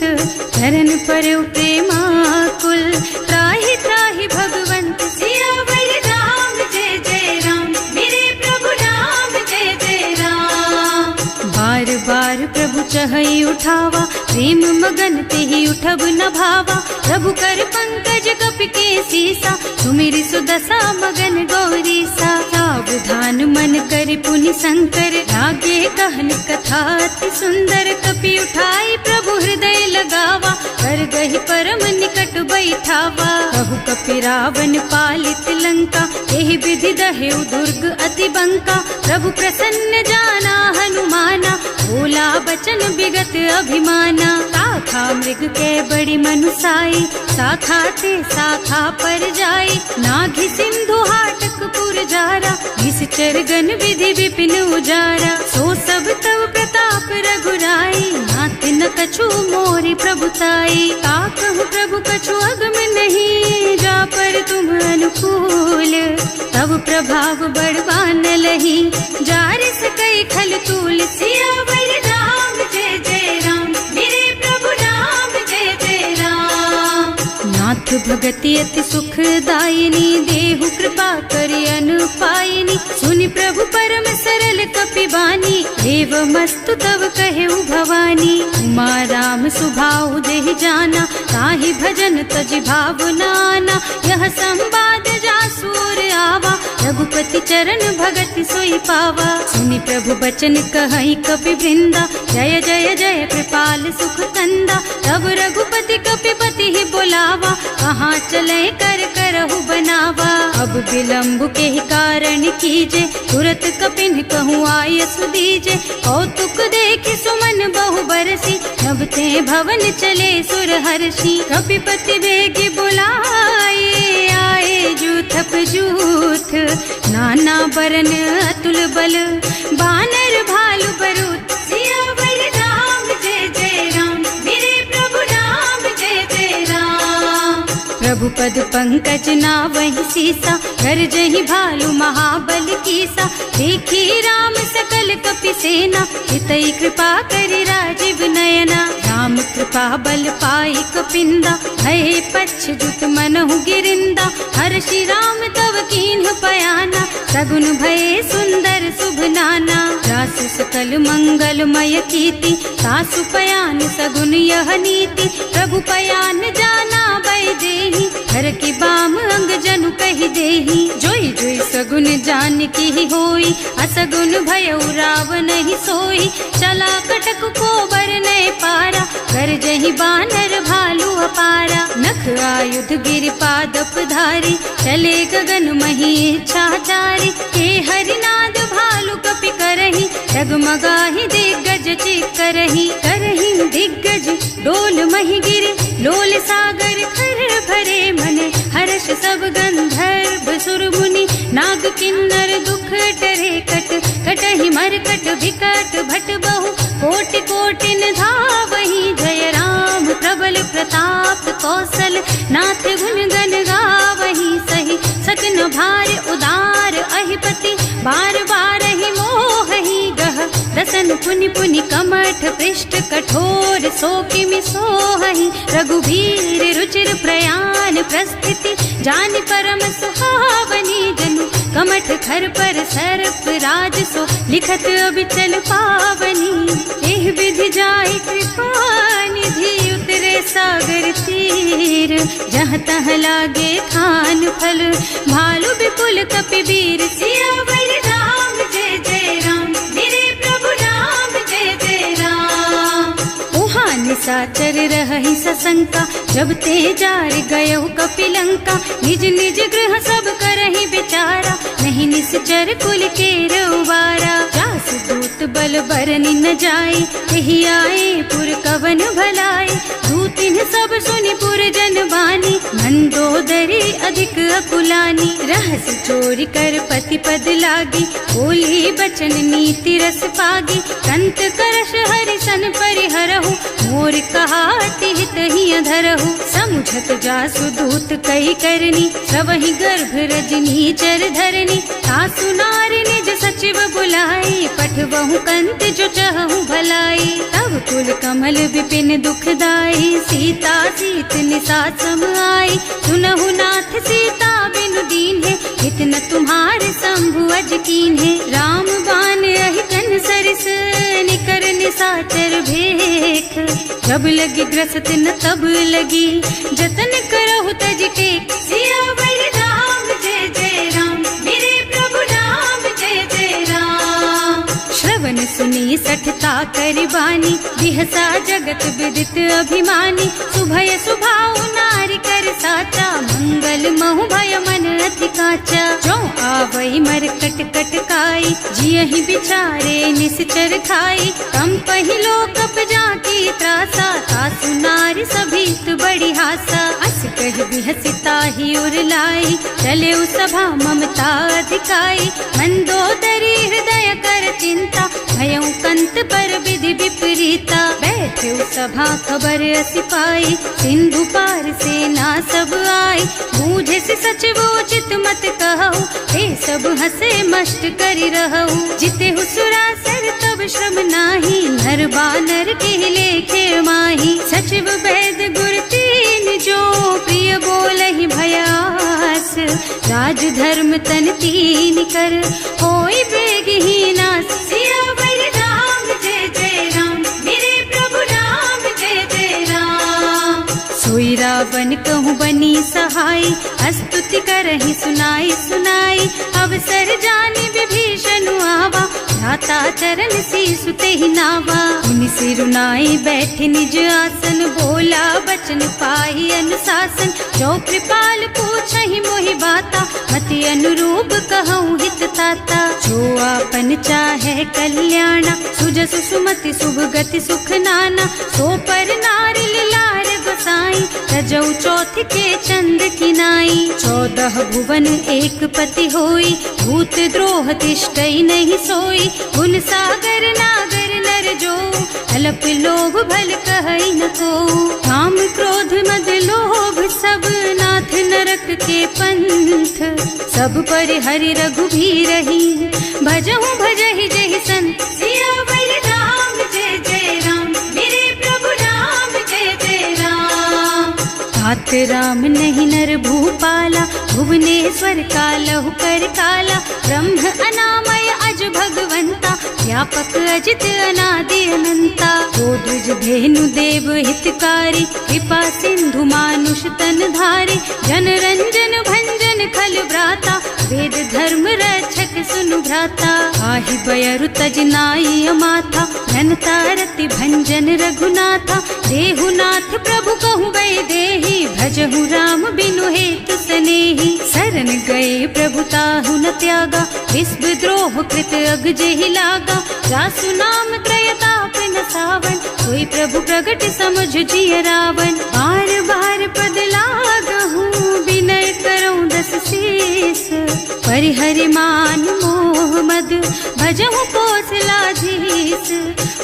चरण पर प्रेमाकुल, त्राहि त्राहि भगवंत। सियावर राम जय जय राम, मेरे प्रभु राम जय जय राम। बार बार प्रभु चहई उठावा, प्रेम मगन तेहि उठब न भावा। प्रभु कर पंकज कपि के सीसा, सुमिरि सुदशा मगन गौरीसा। सावधान मन कर पुनि शंकर, लागे कहन कथा अति सुंदर। कपि उठाई प्रभु हृदय लगावा, कर गहि परम निकट बैठावा। कहु कपि रावण पालित लंका, एहि विधि दहेउ दुर्ग अति बंका। प्रभु प्रसन्न जाना हनुमाना, बोला बचन विगत अभिमाना। शाखा मृग के बड़ी मनुसाई, शाखा ते शाखा पर जाई। नाघि सिंधु हाटक पुर जारा, निश्चर गण विधि विपिन उजारा। सो सब तव प्रताप रघुराई, नाथ न कछु मोरि प्रभुताई। का कहु प्रभु कछु अगम नहीं, जा पर तुम अनुकूल। तब प्रभाव बड़वान लही, जारिस कई खल तूल। सियावर राम जय जय राम, मेरे प्रभु राम जय जय राम। नाथ भगति अति सुखदायिनी, देहु कृपा करि अनुपायिनी। सुनि प्रभु परम सरल कपि बानी, देव मस्तु तव कहेउ भवानी। उमा राम सुभाउ देहि जाना, ताहि भजन तजि भावनाना। यह संवाद जासुर आवा, रघुपति चरण भगति सोई पावा। सुनि प्रभु बचन कहई कपि वृंदा, जय जय जय कृपाल सुख कंदा। तब रघुपति कपिपति ही बोलावा, कहाँ चले कर करहु बनावा। अब विलम्ब के ही कारण कीजे, तुरत कपिन कहूँ आयस दीजे। कौतुक देखि सुमन बहु बरसी, नभ ते भवन चले सुर हर्षि। कपिपति बेग बुलाए, आए जूथप जूथ, नाना बरन अतुल बल, बानर भालु बरूथ। सियावर राम जय जय राम, मेरे प्रभु राम जय जय राम। प्रभु पद पंकज नावहि सीसा, गरजहि भालु महाबल कीसा। देखी राम सकल कपि सेना, हितै कृपा करि राजीव नयना। राम कृपा बल पाई कपिंदा, भये पच्छ जुत मनहु गिरिंदा। हर्षि राम तव कीन्ह पयाना, सगुन भये सुंदर शुभ नाना। रासु सकल मंगलमय कीर्ति, सासु पयान सगुन यह नीति। प्रभु पयान जाना बैदेही, हर की बाम अंग जनु कहि देही। जोई जोई सगुन जानकी होई, असगुन भयउ रावण ही सोई। चला कटक को बरनय पारा, कर जहि बानर भालु अपारा। नख आयुध गिर पादप धारी, चले गगन मही इच्छाचारी। हे हरिनाद भालु कपि करही, डगमगाहि दिग्गज चिक्करही। करही दिग्गज डोल मही गिर, लोल सागर खर भरे मने। हर्ष सब गंधर्व सुर मुनि, नाग किन्नर दुख टरे कट। कटहि मरकट विकट भट बहु, कोटि कोटिन धावहि। जय राम प्रबल प्रताप कौशल, नाथ गुण गण गावहि। सही सकन भार उदार अहिपति, बार बार ही मोहहि गह। रसन पुनि पुनि कमठ पृष्ठ, कठोर सो किमि सोहहि। रघुवीर रुचिर प्रयाण प्रस्थिति, जानि परम सुहावनी। जनु कमठ खर पर सर्प राज सो, लिखत अबिचल पावनी। एह विधि जाहि कृपा निधि, उतरे सागर तीर। जहाँ तहाँ लागे खान फल, भालु विपुल कपि वीर। सियावर राम जय जय राम, मेरे प्रभु राम जय जय राम। ओहा निसाचर रहहि सशंका, जब ते जार गयहु कपिलंका। निज निज गृह सब करहि विचारा, नहीं निश्चर कुल केर उबारा। जास दूत बल बरनि न जाय, एहि आए पुर कवन भलाई। दूतिन सब सुनि पुर जन बानी, मंदोदरी अधिक अकुलानी। रहस चोरी कर पति पद लागी, बोली बचन नीति रस पागी। कंत करश हरि सन परिहरहु, मोर कहाति हित ही अधरहु। समुझत जासु दूत कई करनी, सबहि गर्भ रजनी चर धरनी। सासु नारी निज सचिव बुलाई, पठवहु कंत जो चहु भलाई। तब कुल कमल विपिन दुखदाई, सीता सीत निसा सम आई। सुनहु नाथ सीता बिनु दीन्हे, हित न तुम्हारे शंभु अज कीन्हे। राम बान अहितन सरिस, निकर निसाचर भेख। जब लगी ग्रसत न तब लगी, जतन करहु तज टेक। सियावर राम जय जय राम, मेरे प्रभु राम जय जय राम। श्रवण सुनी सठता करबानी, बिहसा जगत विदित अभिमानी। सुभय सुभाउ नारी कर साचा, मंगल महु भय मन अति काचा। जो आवई मरकट कटकाई, जियहि बिचारे निश्चर खाई। कंपहि लोक जाकी त्रासा, सासु नारी सभीत बड़ी हासा। अस कहि बिहसिता ही उरलाई, चले सभा ममता अधिकाई। मंदोदरी हृदय कर चिंता, भयउ कंत पर विधि विपरीता। बैठे सभा खबर असी पाई, सिंधु पार सेना सब आई। बूझे से सचिवो चित मत कहु, हे सब हसे मष्ट करि रहु। जिते हुसुरासर तब श्रम नाही, नर बानर के लेखे माही। सचिव वैद गुर तीन जो, प्रिय बोलहि भयास। राज धर्म तन तीन कर, होई बेगहीना। सियावर राम जय जय राम, मेरे प्रभु राम जय जय राम। सोई रावण कहूँ बनी सहाय, स्तुति करहि सुनाई सुनाई। अवसर जानि विभीषण आवा, भ्राता चरण सीसु तेहि नावा। मुनि सिरुनाई बैठे निज आसन, बोला बचन पाहि अनुशासन। जो कृपाल पूछहि मोहि बाता, मति अनुरूप कहूँ हित ताता। जो आपन चाहे कल्याणा, सुजसु सुमति शुभ गति सुख नाना। सो पर नारी लार गोसाई, सजऊ चौथ के चंद किनाई। 14 भुवन एक पति होई, भूत द्रोह तिष्ठई नहीं सोई। गुण सागर नागर नर जो, अल्प लोभ भल कहई न को। काम क्रोध मद लोभ सब, नाथ नरक के पंथ। सब पर हरि रघुबीरहि, भजहु भजहि जहि संत। सियावर राम जय जय राम, मेरे प्रभु राम जय जय राम। तात राम नहीं नर भूपाला, भुवनेश्वर कालहु कर काला। ब्रह्म अनामय अज भगवंता, व्यापक अजित अनादि अनंता। गोद्विज धेनु देव हितकारी, कृपा सिंधु मानुष तन धारी। जन रंजन भंजन खल भ्राता, वेद धर्म रक्षक सुनु भ्राता। आहि बयरु तज नाई अमाथा, घनता रति भंजन रघुनाथा। देहुनाथ प्रभु कहु गए देहि, भजहु राम बिनु हेतु सनेहि। शरण गए प्रभु ताहु न त्यागा, विश्व द्रोह कृत अग जेहि लागा। जासु नाम त्रयताप न सावन, कोई प्रभु प्रगट समझ जिय रावण। बार बार पद लागहु, विनय करऊं दस शीस। परिहरि मान मोह मद, भजहु कौशलाधीश।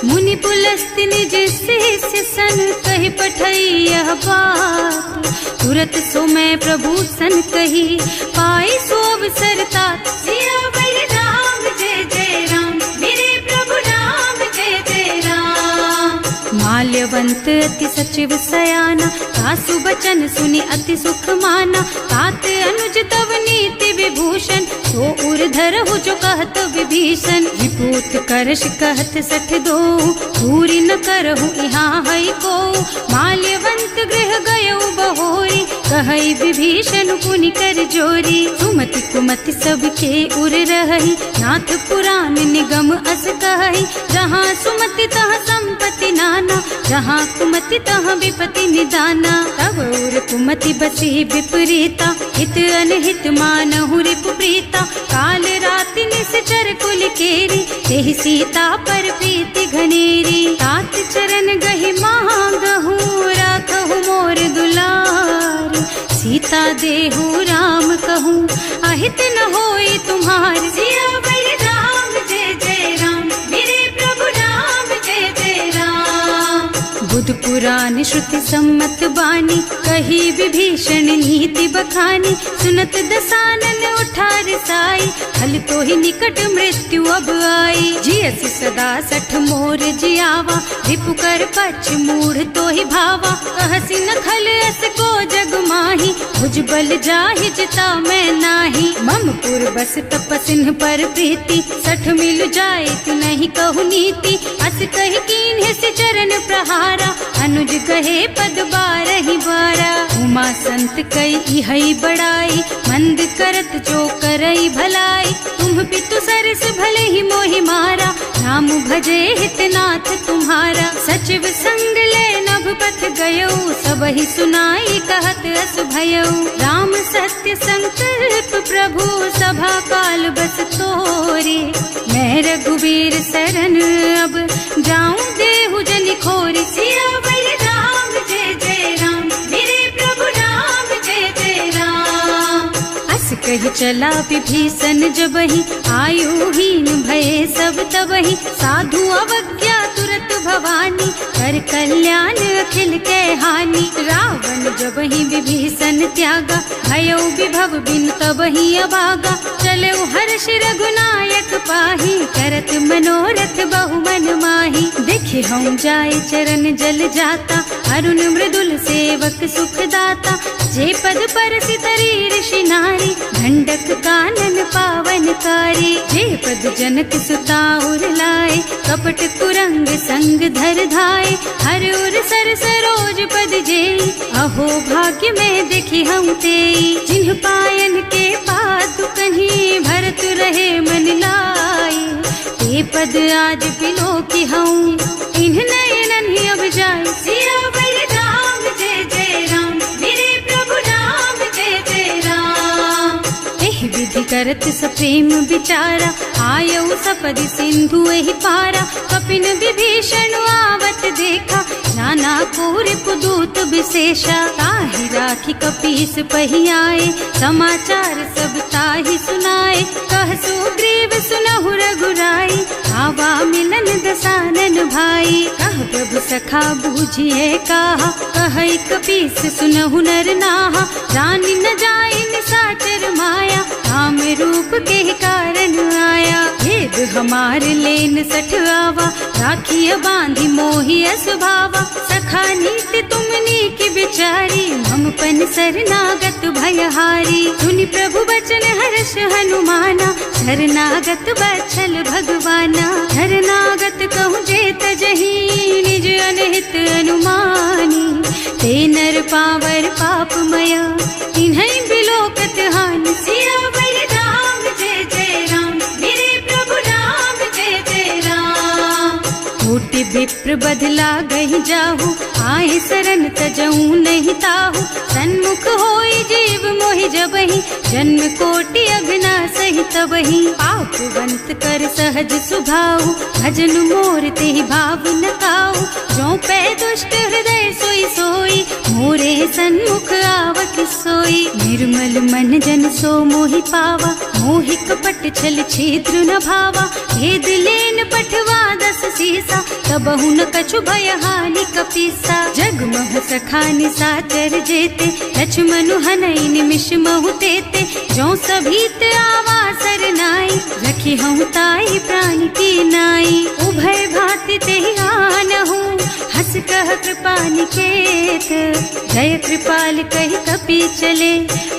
मुनि पुलस्त्य निज शिष्य सन, कहि पठई यह बात। तुरत सो मैं प्रभु सन कही, पाई सो अवसर तात। सियावर राम जय जय राम, मेरे प्रभु राम जय जय राम। माल्यवंत अति सचिव सयाना, सासु बचन सुनि अति सुख माना। तात अनुज तव नीति विभूषण, सो उर धरहु जो कहत विभीषण। विभूत करश कहत 62, पूरी न करहु यहाँ हई को। माल्यवंत गृह गयउ बहोरी, कहई विभीषण पुनि कर जोरी। सुमति कुमति सबके उर रहई, नाथ पुराण निगम अस कहई। जहाँ सुमति तहाँ संपत्ति नाना, जहाँ कुमति तहाँ विपत्ति निदाना। तब उर कुमति बसी विपरीता, हित अनहित मानहु रिपु प्रीता। काल राति निश्चर कुल केरी, तेहि सीता पर प्रीति घनेरी। तात चरण गहि मांगहु, राखहु मोर दुलार। सीता देहु राम कहूँ, अहित न होई तुम्हार। सियावर राम जय जय राम, मेरे प्रभु राम जय जय राम। बुध पुराण श्रुति सम्मत बानी, कही विभीषण नीति बखानी। सुनत दसानन उठा रिसाई, हल तो ही निकट मृत्यु अब आई। जियसि सदा 60 मोर जियावा, रिपु कर पक्ष मूढ़ तो ही भावा। कहसि न खल अस को जग माही, भुज बल जाहि जिता मैं नाही। मम पुर बस तपसिन पर प्रीति, 60 मिल जाए तु नहीं कहु नीति। अस कहि कीन्ह से चरण प्रहारा, अनुज कहे पद 12 बारा। उमा संत कई हई बड़ाई, मंद करत जो करई भलाई। तुम पितु सरस भले ही मोहि मारा, नाम भजे हितनाथ तुम्हारा। सचिव संग ले नभ पथ गयो, सबहि सुनाई कहत अस भयो। राम सत्य संकल्प प्रभु, सभा काल बस तोरे। मैं रघुबीर शरण अब, जाऊं देहु जनि खोरी। सियावर राम जय जय राम, मेरे प्रभु राम जय जय राम। अस कहि चला विभीषण जबहि, आयुहीन भये सब तबहि। साधु अवज्ञा तुरत भवानी, कर कल्याण अखिल के हानि। रावण जबहि विभीषण त्यागा, भयो विभव बिन तबहि अभागा। चलो हर्ष रघुनायक पाहि, करत मनोरथ बहु मन माहि। देखे हम जाय चरण जल जाता, अरुण मृदुल सेवक सुख दाता। जे पद परसि तरी ऋषि नारी, ढंडक कानन पावनकारी। जे पद जनक सुता उर लाए, कपट कुरंग संग धर धाय। हर उर सर सरोज पद जेई, अहो भाग्य में देखी हम तेई। जिन्ह पायन के पादु कहीं, भरत रहे मन लाई। ते पद आज बिलो की हूँ, इन्ह नयनन ही अब जाए। सियावर राम जय जय राम, मेरे प्रभु राम जय जय राम। एहि विधि करत सप्रेम विचारा, आयऊ सपदि सिंधु एहि पारा। कपिन विभीषण आवत देखा, नाना कोरि पुदूत विशेषा। ताहि राखी कपीस पहि आए, समाचार सब ताहि सुनाए। कह सुग्रीव सुनहु रघुराई, आवा मिलन दसानन भाई। कह प्रभु सखा बूझिए काहा, कहै कपीस सुनहु नर नाहा। जानि न जाय निशाचर माया, काम रूप के कारण आया। भेद हमार लेन सठ आवा, राखिय बांधि मोहि स्वभावा। सखा नीति तुमनी की बिचारी, मम पन शरणागत भयहारी। सुनि प्रभु बचन हर्ष हनुमाना, शरणागत बछल भगवाना। शरणागत कहूँ जेत जही, निज अनहित अनुमानी। ते नर पावर पापमया, तिन्है बिलोकत हानि। सियावर राम जय जय राम, मेरे प्रभु राम जय जय राम। कोटि विप्र बदला गहि जाहु, आए शरण तजऊ नहीं ताहु। सन्मुख होई जीव मोहि जबहि, जन्म कोटि अघना सहि तबहि। पापवंत कर सहज सुभाऊ, भजन मोर तेहि भाव न काऊ। जो पै दुष्ट हृदय सोई सोई, मोरे सन्मुख आवत सोई। निर्मल मन जन सो मोहि पावा, मोहि कपट छल छिद्र न भावा। भेद लेन पठवा दस सीसा, तबहु न कछु भय हानि कपीसा। जगमह सखा निशाचर जेते, लक्ष्मण हनई निमिष महु तेते। जो सभीत आवा सरनाई, रखी हूँ ताई प्राण की नाई। उभय भांति तेहि आनहु, हस कह कृपा निकेत। जय कृपाल कहि कपि चले,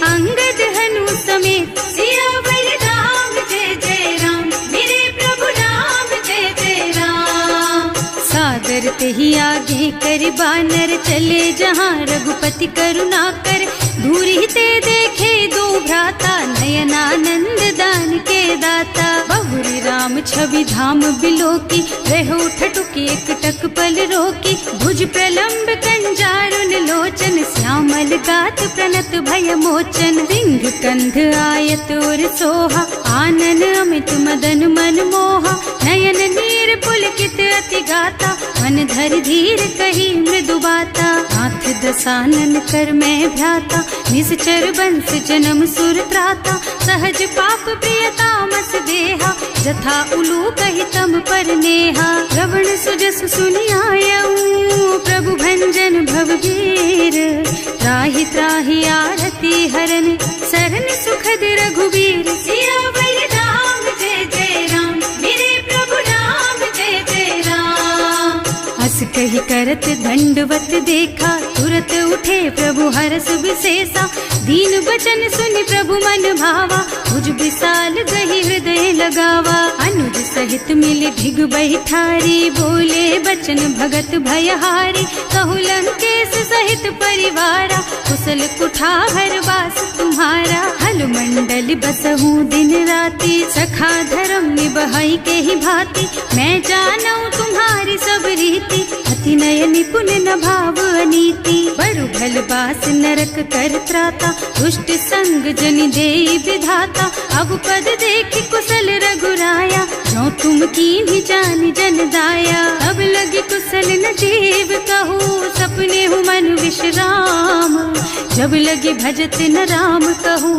अंगद हनु समेत। सियावर राम जय जय राम, मेरे प्रभु राम जय जय राम। सादर तेहि आगे कर बानर, चले जहाँ रघुपति करुणा कर। दूरी ते देखे दो भ्राता, नयनानंद दान के दाता। बहुरी राम छवि धाम बिलोकी, रहो ठटुकी एकटक पल रोकी। भुज प्रलंब कंजारुन लोचन, श्यामल गात प्रणत भय मोचन। सिंह कंध आयत और सोहा, आनन अमित मदन मन मोहा। नयन नीर पुलकित अति गाता, मन धर धीर कही मृदु बाता। हाथ दसानन कर मैं भ्राता, निश्चर बंस जन्म सुर त्राता। सहज पाप प्रियता मस देहा, जथा उलू कहि तम पर नेहा। श्रवण सुजस सुनि आयऊ, प्रभु भंजन भवगीर। त्राहि त्राहि आरती हरन, सरन सुखद रघुबीर। सियावर राम जय जय राम, मेरे प्रभु राम जय जय राम। हस कहि करत दंडवत देखा, तुरत उठे प्रभु हरस विशेषा। दीन बचन सुनि प्रभु मन भावा, भुज विशाल गहि हृदय लगावा। अनुज सहित मिल ढिग बैठारी, बोले बचन भगत भयहारी। कहु लंकेश सहित परिवारा, कुशल कुठार वास तुम्हारा। हल मंडल बसहु दिन राति, सखा धर्म निबहई के ही भांति। मैं जानऊ तुम्हारी सब रीति, अति नय निपुण न भाव अनीति। बरु भल बास नरक कर त्राता, दुष्ट संग जनि देई विधाता। अब पद देखि कुशल रघुराया, जो तुम कीन्ही जानि जन दाया। अब लगी कुशल न जीव कहू, सपने हूँ मन विश्राम। जब लगी भजत न राम कहू,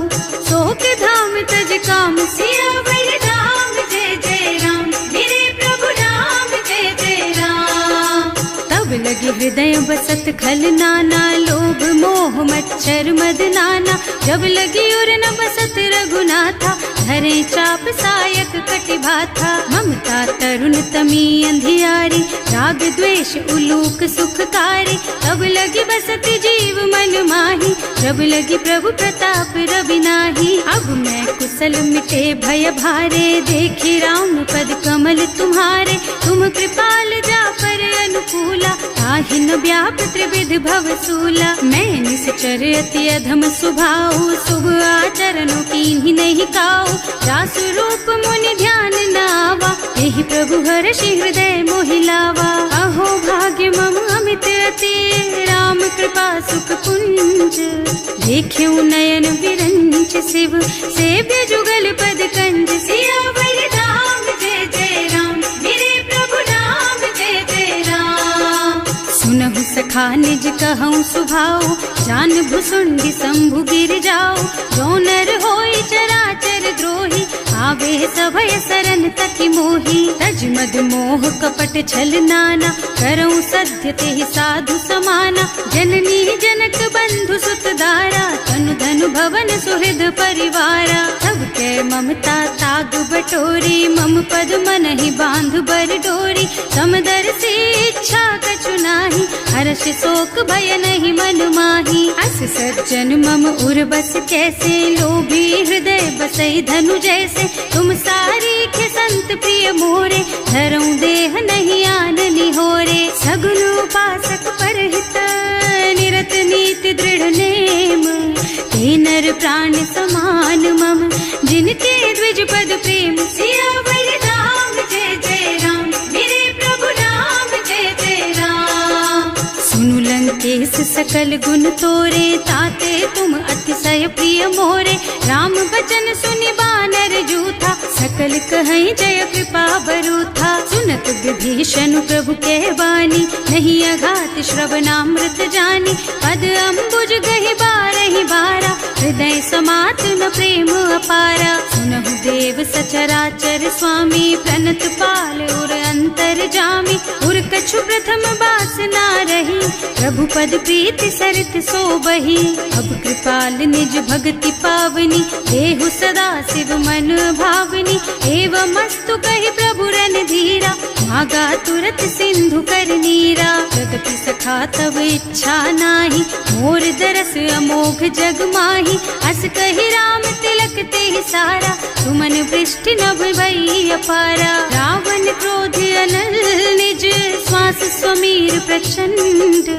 सो के धाम तज काम। सियावर राम जय जय राम, मेरे प्रभु राम जय जय राम। तब लगी हृदय बसत खल नाना, लोभ मोह मच्छर मद नाना। जब लगी उर न बसत रघुनाथा, धरे चाप सायक कटिभाथा। ममता तरुण तमी अंधियारी, राग द्वेष उलूक सुखकारी। तब लगी बसत जीव मन माही, जब लगी प्रभु प्रताप रवि नाही। अब मैं कुशल मिटे भय भारे, देखी राम पद कमल तुम्हारे। तुम कृपाल जा पर अनुकूला, ताहि न व्याप त्रिविध भव सूला। मैं निश्चर अति अधम सुभाऊ, शुभ आचरणों कीन्ही नहीं काऊ। रास रूप मुनि ध्यान नावा, यही प्रभु हर्षि हृदय मोहि लावा। अहो भाग्य मम अमित अति, राम कृपा सुख पुंज। देख्यो नयन विरंच शिव सेव्य जुगल पद कंज। सियावर राम जय जय राम, मेरे प्रभु राम जय जय राम। सुनहु सखा निज कहूँ सुभाओ, जान भुसुंडी शंभु गिर जाओ। जो नर होई चराचर द्रोही, आवे सभय सरन तकी मोही। तज मद मोह कपट छल नाना, करऊं सत्य तेहि साधु समाना। जननी जनक बंधु सुत दारा, तनु धनु भवन सुहृद परिवारा। सब के ममता ताग बटोरी, मम पद मन ही बांध बर डोरी। समदर से इच्छा कछु नाही, हर्ष शोक भय नहीं मन माही। अस सज्जन मम उर बस कैसे, लोभी हृदय बसई धनु जैसे। तुम सारी के संत प्रिय मोरे, धरऊं देह नहीं आन निहोरे। सगुन उपासक परहित, निरत नीति दृढ़ नेम। ते नर प्राण समान मम, जिनके द्विज पद प्रेम। सियावर राम जय जय राम, मेरे प्रभु राम जय जय राम। सुनु लंकेश सकल गुण तोरे, ताते तुम अतिशय प्रिय मोरे। राम बचन सुनि बानर जूथा, सकल कहै जय कृपा बरूथा। सुनत विभीषण प्रभु के बानी, नहीं अघात श्रवणामृत जानी। पद अम्बुज गहि बारहि बारा, हृदय समात न प्रेम अपारा। सुनहु देव सचराचर स्वामी, प्रणत पाल उर अंतर जामी। उर कछु प्रथम बासना रही, प्रभु पद प्रीति सरित सोबही। अब कृपाल निज भक्ति पावनी, देहु सदा शिव मन भावनी। एवं मस्तु कहि प्रभु रन धीरा, मागा तुरत सिंधु कर नीरा। यद्यपि सखा तब इच्छा नाही, मोर दरस अमोघ जग माही। अस कहि राम तिलक तेहि सारा, सुमन वृष्टि नभ भई अपारा। रावण क्रोध अनल निज, श्वास स्वमीर प्रचंड।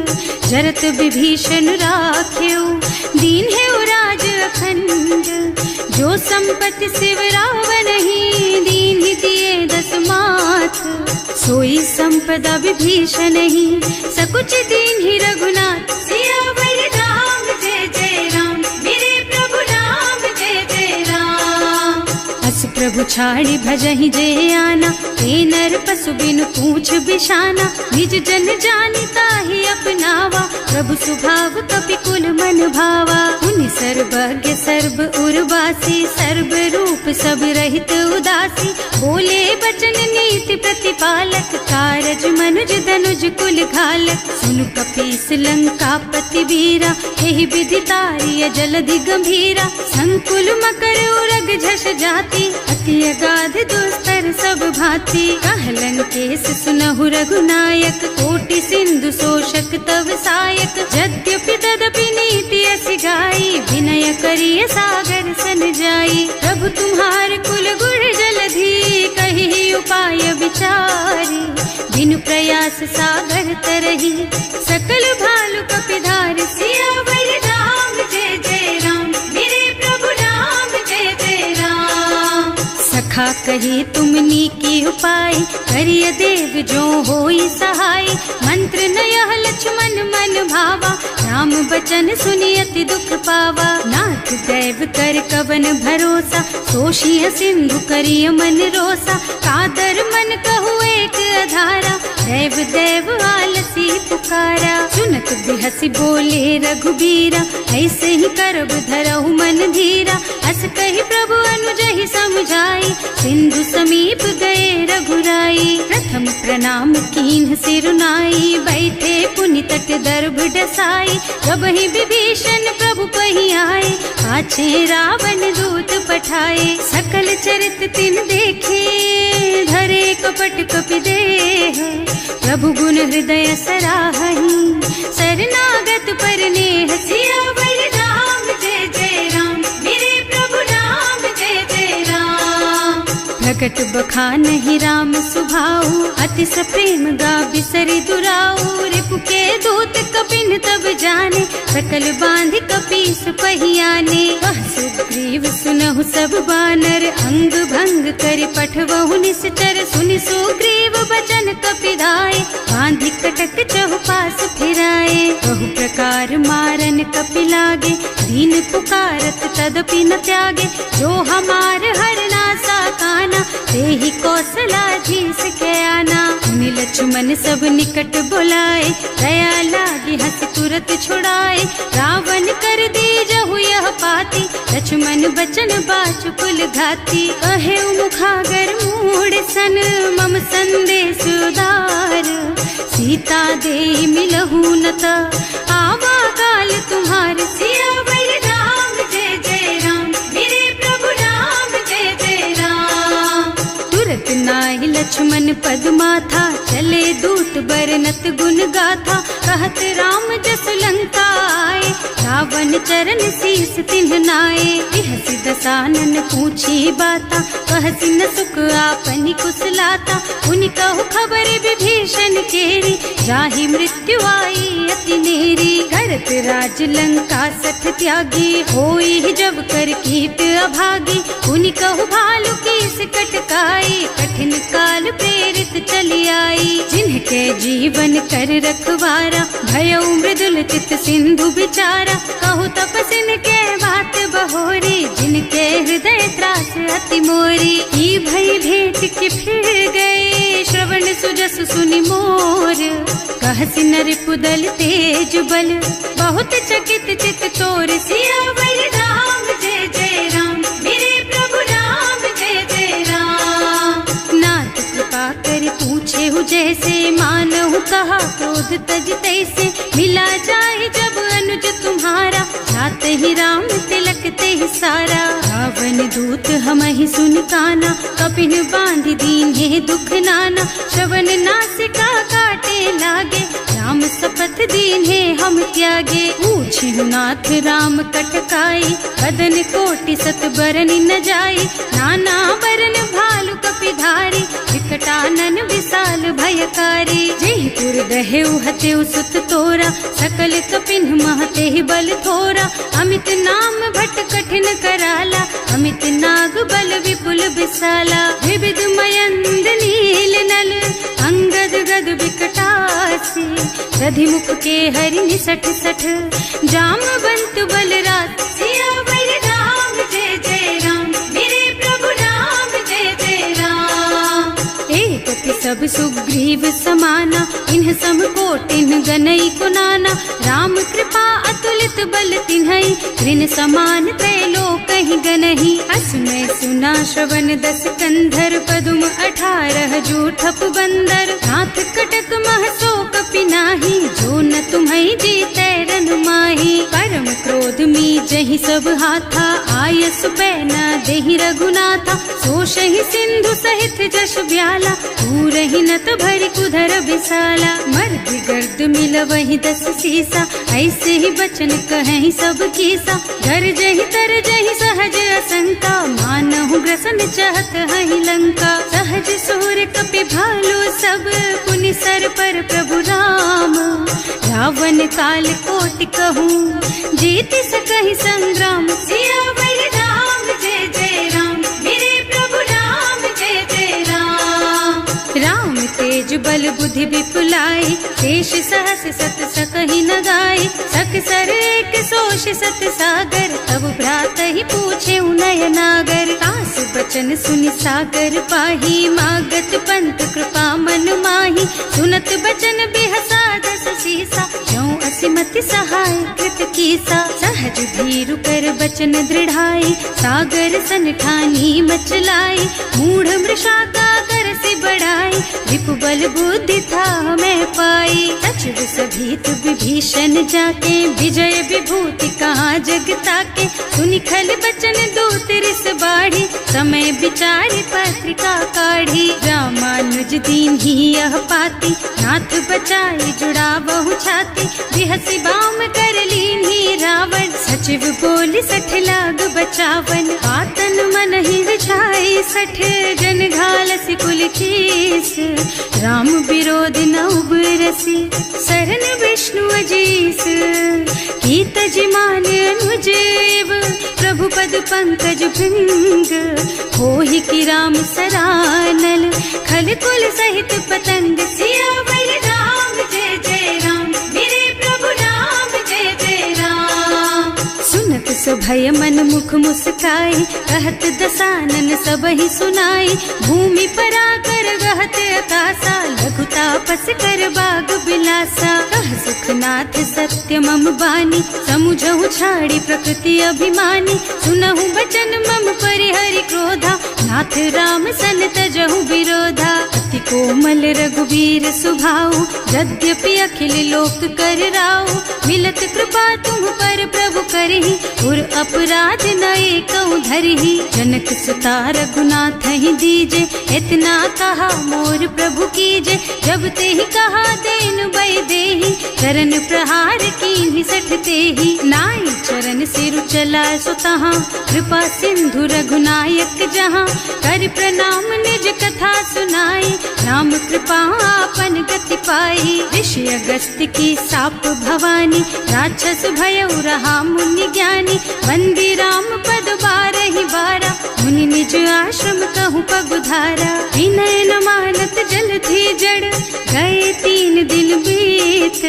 जरत विभीषण राख्यो, दीन है राज अखंड। जो संपत्ति शिव रावण ही, दीन ही दिए दस माथ। सोई संपदा विभीषण ही, सकुच दीन ही रघुनाथ। सियावर राम जय जय राम, मेरे प्रभु राम जय जय राम। अस प्रभु छाड़ी भजहि जय आना, ते नर पशु बिनु पूछ बिशाना। निज जन जानि ताहि अपनावा, प्रभु स्वभाव कपि कुल मन भावा। उनि सर्वज्ञ सर्व उर्वासी, सर्व रूप सब रहित उदासी। बोले बचन नीति प्रतिपालक, कारज मनुज धनुज कुल घालक। सुनु कपीस लंकापति वीरा, एहि विधि तारिय जलधि गंभीरा। संकुल मकर उरग झष जाति, अति अगाध दुस्तर सब भांति। कहलन केस सुनहु रघुनायक, कोटि सिंधु शोषक तव सायक। यद्यपि तदपि नीति असि गाई, विनय करिय सागर सन जाई। प्रभु तुम्हार कुल गुण जलधि, कहि उपाय विचारी। बिनु प्रयास सागर तरही, सकल भालु कपिधार। सियावर राम जय जय राम, मेरे प्रभु राम जय जय राम। सखा कही तुमनी की उपाय, करिय देव जो होई सहाय। मंत्र नयह लक्ष्मण मन भावा, राम बचन सुनि अति दुख पावा। नाथ दैव कर कवन भरोसा, सोषिय सिंधु करिय मन रोसा। कादर मन कहु एक अधारा, दैव दैव आलसी पुकारा। सुनत बिहसी बोले रघुबीरा, ऐसे ही करब धरहु मन धीरा। अस कहि प्रभु अनुजहि समझाई, सिंधु समीप गए रघुराई। प्रथम प्रणाम कीन्ह सिरुनाई, बैठे पुनि तट दर्भ डसाई। जब ही विभीषण प्रभु पही आए, पाछे रावण दूत पठाए। सकल चरित तिन देखे, धरे कपट कपि देह। प्रभु गुण हृदय सराहहि, शरणागत पर नेह। सियावर राम जय जय राम, मेरे प्रभु राम जय जय राम। प्रकट बखानहि राम सुभाऊ, अतिस प्रेम गा बिसरि दुराऊ। रिपु के दूत कपिन तब जाने, सकल बांध कपीस पहियाने। वह सुग्रीव सुनहु सब बानर, अंग भंग करि पठवहु निश्चर। सुनि सुग्रीव बचन कपिधाय, बांधि कटक चहुपास फिराए। बहु प्रकार बार मारन कपि लागे, दीन पुकारत तदपि न त्यागे। जो हमार हरना सा काना, तेहि कौशलाधीश के आना। मुनि लक्ष्मण सब निकट बुलाए, दया लागी हंस तुरत छुड़ाए। रावण कर दीजहु यह पाती, लक्ष्मण बचन बाचु कुल घाती। कहे मुखागर मूढ़ सन, मम संदेश उदार। सीता दे मिलहु न ता, आवा काल तुम्हार। सियावर राम जय जय राम, मेरे प्रभु राम जय जय राम। तुरत नाहि लक्ष्मण पद माथा, चले दूत बरनत गुण गाथा। कहत राम जस लंका आए, रावण चरण शीस तिन्ह नाए। बिहसि दसानन पूछी बाता, कहसि न सुख आपनि कुशलाता। उनि कहु खबर विभीषण केरी, जाहि मृत्यु आई अति नेरी। करत राज लंका सठ त्यागी, होई जब कर कीट अभागी। उनि कहु भालु कीस कटकाई, कठिन काल प्रेरित चली आई। जिनके जीवन कर रखवारा, भयउ मृदुल चित सिंधु बिचारा। कहु तपसिन के बात बहोरी, जिनके हृदय त्रास अति मोरी। ई भई भेंट के फिर गए, श्रवण सुजस सुनि मोर। कहसि नरिपुदल तेज बल, बहुत चकित चित तोर। सियावर राम जय जय राम, मेरे प्रभु राम जय जय राम। नाथ कृपा कर पूछे हु जैसे, मानहु कहा क्रोध तज तैसे। मिला जाए जब अनुज तुम्हारा, जाते ही राम तिलक ते ही सारा। रावण दूत हमहि सुन काना, कपिन बांध दीन्हे दुख नाना। श्रवण नासिका काटे लागे, राम शपथ दीन्हे हम त्यागे। पूछिहु नाथ राम कटकाई, बदन कोटि सत बरन न जाई। नाना बरन भालु कपिधारी, विकटानन विशाल भयकारी। जयपुर दहेउ हतेउ सुत तोरा, सकल कपिन महते ही बल थोरा। अमित नाम भट कठिन कराला, अमित नाग बल विपुल विशाला। विविध मयंद नील नल, अंगद गद विकटासी। दधि मुख के हरि निसठ सठ, जामवंत बलराज। सियावर राम जय जय राम, मेरे प्रभु राम जय जय राम। एक सब सुग्रीव समाना, इन्ह सम कोटिन गनई को नाना। राम कृपा अतुलित बल तिन्हई, ऋण समान त्रैलोक ही गनहि। असमय सुना श्रवण दस कंधर, पदुम 18 जूठप बंदर। नाथ कटक मह सो कपि नाही, जो न तुम्हई जीतै रन माही। परम क्रोध मी जहि सब हाथा, आयस बैना देहि रघुनाथा। सोषहि सिंधु सहित जश ब्याला, पूरहि नत भरि कुधर विशाला। मर्द गर्द मिलवहि 10 सीसा, ऐसे ही बचन कहें सब कीसा। गरजहि तरजहि सहज असंका, मानहु ग्रसन चाहत हहि लंका। सहज सूर कपि भालु सब, पुनि सर पर प्रभु राम। रावण काल कोटि कहूँ, जीति सकहि संग्राम। सियावर राम जय जय राम, मेरे प्रभु राम जय जय राम। राम तेज बल बुद्धि विपुलाई, शेष सहस सत सकहि न गाई। सकसर एक सोष सत सागर, तब भ्रात ही पूछे उनय नागर। कास बचन सुनि सागर पाही, मागत पंत कृपा मन माही। सुनत बचन बिहसा 10 सीसा, ज्यों असिमति सहाय कृत कीसा। सहज धीरु कर बचन दृढ़ाई, सागर सन ठानी मचलाई। मूढ़ मृषा का कर से बढ़ाई, विपु बल बुद्धि था मैं पाई। सचिव सभीत विभीषण जाके, विजय विभूति कहाँ जगता के। सुनि खल बचन दूत रिस बाढ़ी, समय विचारी पत्रिका काढ़ी। रामानुज दीन ही यह पाती, नाथ बचाई जुड़ा बहु छाती। बिहसि बाम कर लीन्ही रावण, सचिव बोली 60 लाग बचावन। आतन मन ही विछाई 60, जन घालसि कुल कीस। राम विरोध न उबरसी, शरण विष्णु अजीस। कीत जिमान अनुजेव, प्रभु पद पंकज भृंग। होहि की राम सरानल, खल कुल सहित पतंग। सियावर राम जय जय राम, मेरे प्रभु राम जय जय सो भय मन मुख मुस्काई, कहत दसानन सब ही सुनाई। भूमि पर आकर गहत आकाशा, लघु तापस कर बाग बिलासा। कह सुखनाथ सत्य मम बानी, समुझहु छाड़ी प्रकृति अभिमानी। सुनहु बचन मम परिहरि क्रोधा, नाथ राम सन तजहु विरोधा। अति कोमल रघुवीर सुभाऊ, यद्यपि अखिल लोक कर राऊ। मिलत कृपा तुम पर प्रभु करहि, उर अपराध न एकउ धरहि। जनक सुता रघुनाथ ही दीजे, इतना कहा मोर प्रभु कीजे। जब ते ही कहा देन बय देहि, चरण प्रहार कीन्हि सठ तेहि। नाई चरण सिरु चला सुतहा, कृपा सिंधु रघुनायक जहाँ। कर प्रणाम निज कथा सुनाई, राम कृपा आपन गति पाई। ऋषि अगस्त्य की साप भवानी, राक्षस भयउ रहा मुनि ज्ञानी। वंदी राम पद बारहि बारा, मुनि निज आश्रम कहूँ पगुधारा। विनय न मानत जलधि जड़, गए 3 दिन बीत।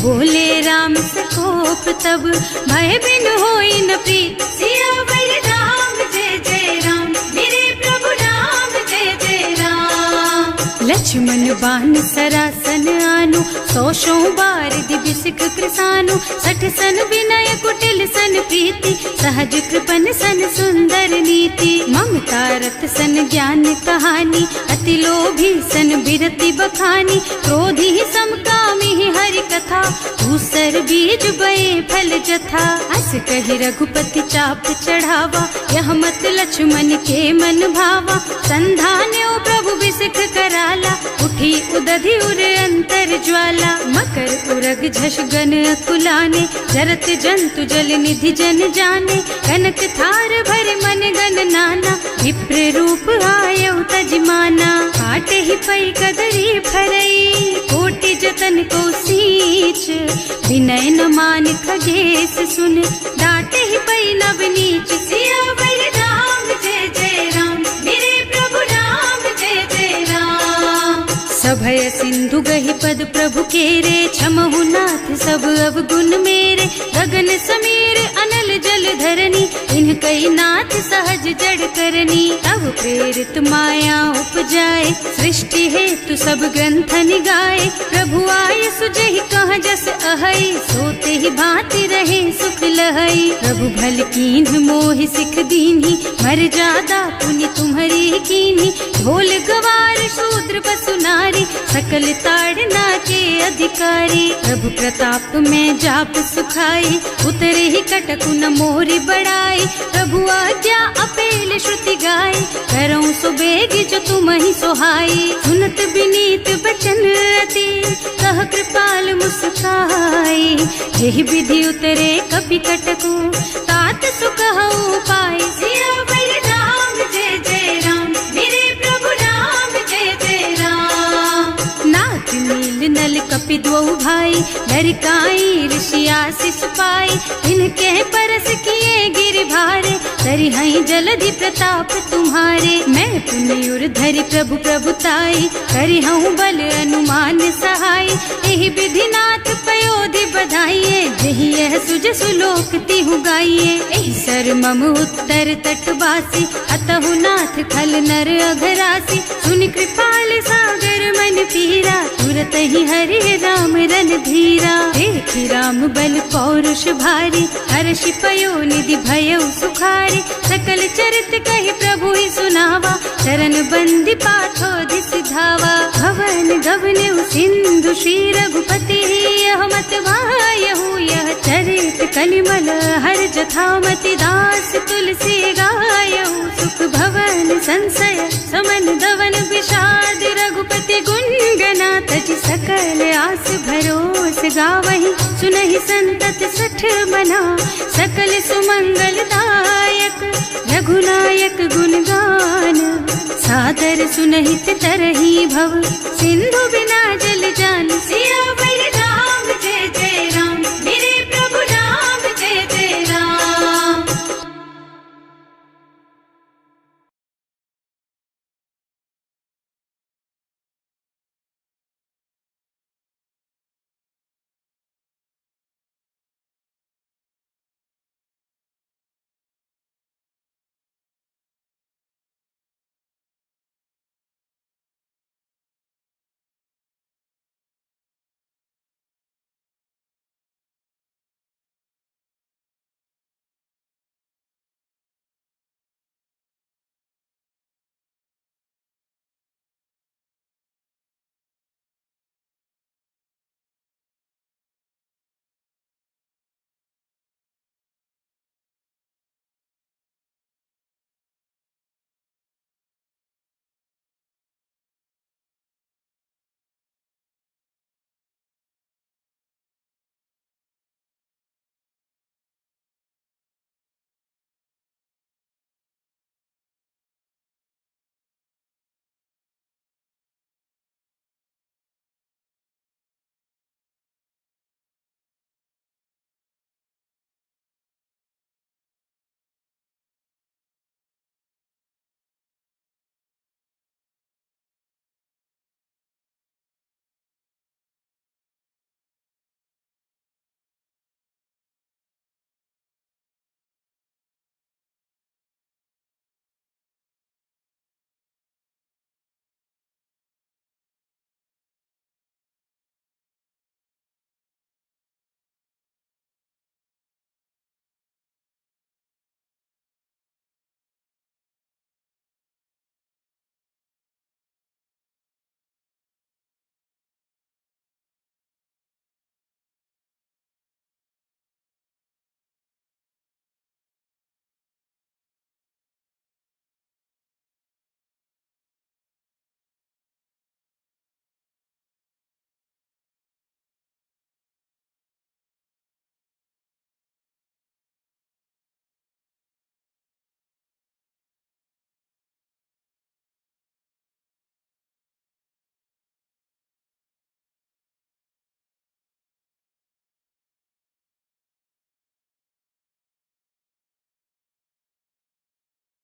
बोले राम सकोप तब, भय बिन होई न प्रीत। सियावर राम जय जय राम, मेरे प्रभु राम जय जय राम। लक्ष्मण बान सरासन आनु, 100 बार दिव्य सिख कृसानु। 60 सन विनय कुटिल सन प्रीति, सहज कृपन सन सुंदर नीति। ममता रत सन ज्ञान कहानी, अति लोभी सन बिरति बखानी। क्रोधी समकामी हरि कथा, दूसर बीज बये फल जथा। अस कहि रघुपति चाप चढ़ावा, यह मत लक्ष्मण के मन भावा। संधान्यो प्रभु बिसिख कराला, उठी उदधि उर अंतर ज्वाला। मकर उरग झष गन अकुलाने, जरत जंतु जल निधि जन जाने। कनक थार भर मन गन नाना, विप्र रूप आयउ तजमाना। काटे ही पै कदरी फरई, कोटि जतन को सींच। विनय न मान खगेश सुन, डांटे ही पै नव नीच। सियावर राम जय जय राम, मेरे प्रभु राम जय जय राम। सभय सिंधु गहि पद प्रभु केरे, क्षमहु नाथ सब अवगुण मेरे। गगन समीर अनल जल धरनी, इन्ह कई नाथ सहज जड़ करनी। तब प्रेरित माया उपजाए, सृष्टि हेतु सब ग्रंथ निगाए। प्रभु आय सुजहि कह जस अहै, सोते ही भांति रहे सुख लहै। प्रभु भल कीन्ह मोहि सिख दीन्ही, मर जादा पुनि तुम्हरी कीन्ही। ढोल गवार शूद्र पशु नारी, सकल ताड़ना के अधिकारी। प्रभु प्रताप में जाप सुखाई, उतरे ही कटकु न मोरी बड़ाई। प्रभु आज्ञा अपेल श्रुति गाय, करऊं सुबेग जो तुम ही सोहाई। सुनत विनीत बचन अति, कह कृपाल मुस्काई। यही विधि उतरे कपि कटकु, तात सुकहु पाई। सियावर राम जय जय राम, मेरे प्रभु राम जय जय राम। नाथ नील नल कपि द्वौ भाई, लरिकाई ऋषि आशीष पाई। इनके परस किए गिर भारे, तरि हई जलधि प्रताप तुम्हारे। मैं पुनि उर धरि प्रभु प्रभुताई, करि हूँ बल अनुमान सहाय। एहि विधि नाथ पयोधि बधाइए, जहि यह सुज सुलोक तिहु गाइए। एहि सर मम उत्तर तटवासी, अतहु नाथ खल नर अघरासी। सुनि कृपाल सागर मन पीरा, तुरत ही हरि राम रन धीरा। देखि राम बल पौरुष भारी, हर्षि पयो निधि भयउ सुखारी। सकल चरित कहि प्रभु ही सुनावा, चरण बंदी पाथोधि सिधावा। भवन गवनेउ सिंधु श्री रघुपति, यह मत वायहु यह चरित कलिमल हर जथामति। दास तुलसी गायहु, सुख भवन संशय समन दवन विषाद। रघुपति गुणगना तजि सकल आस भरोस गावहि। सुनहि संतत सठ मना, सकल सुमंगल दायक। रघुनायक गुणगान, सादर सुनहित तरहि भव। सिंधु बिना जल जान, सियावर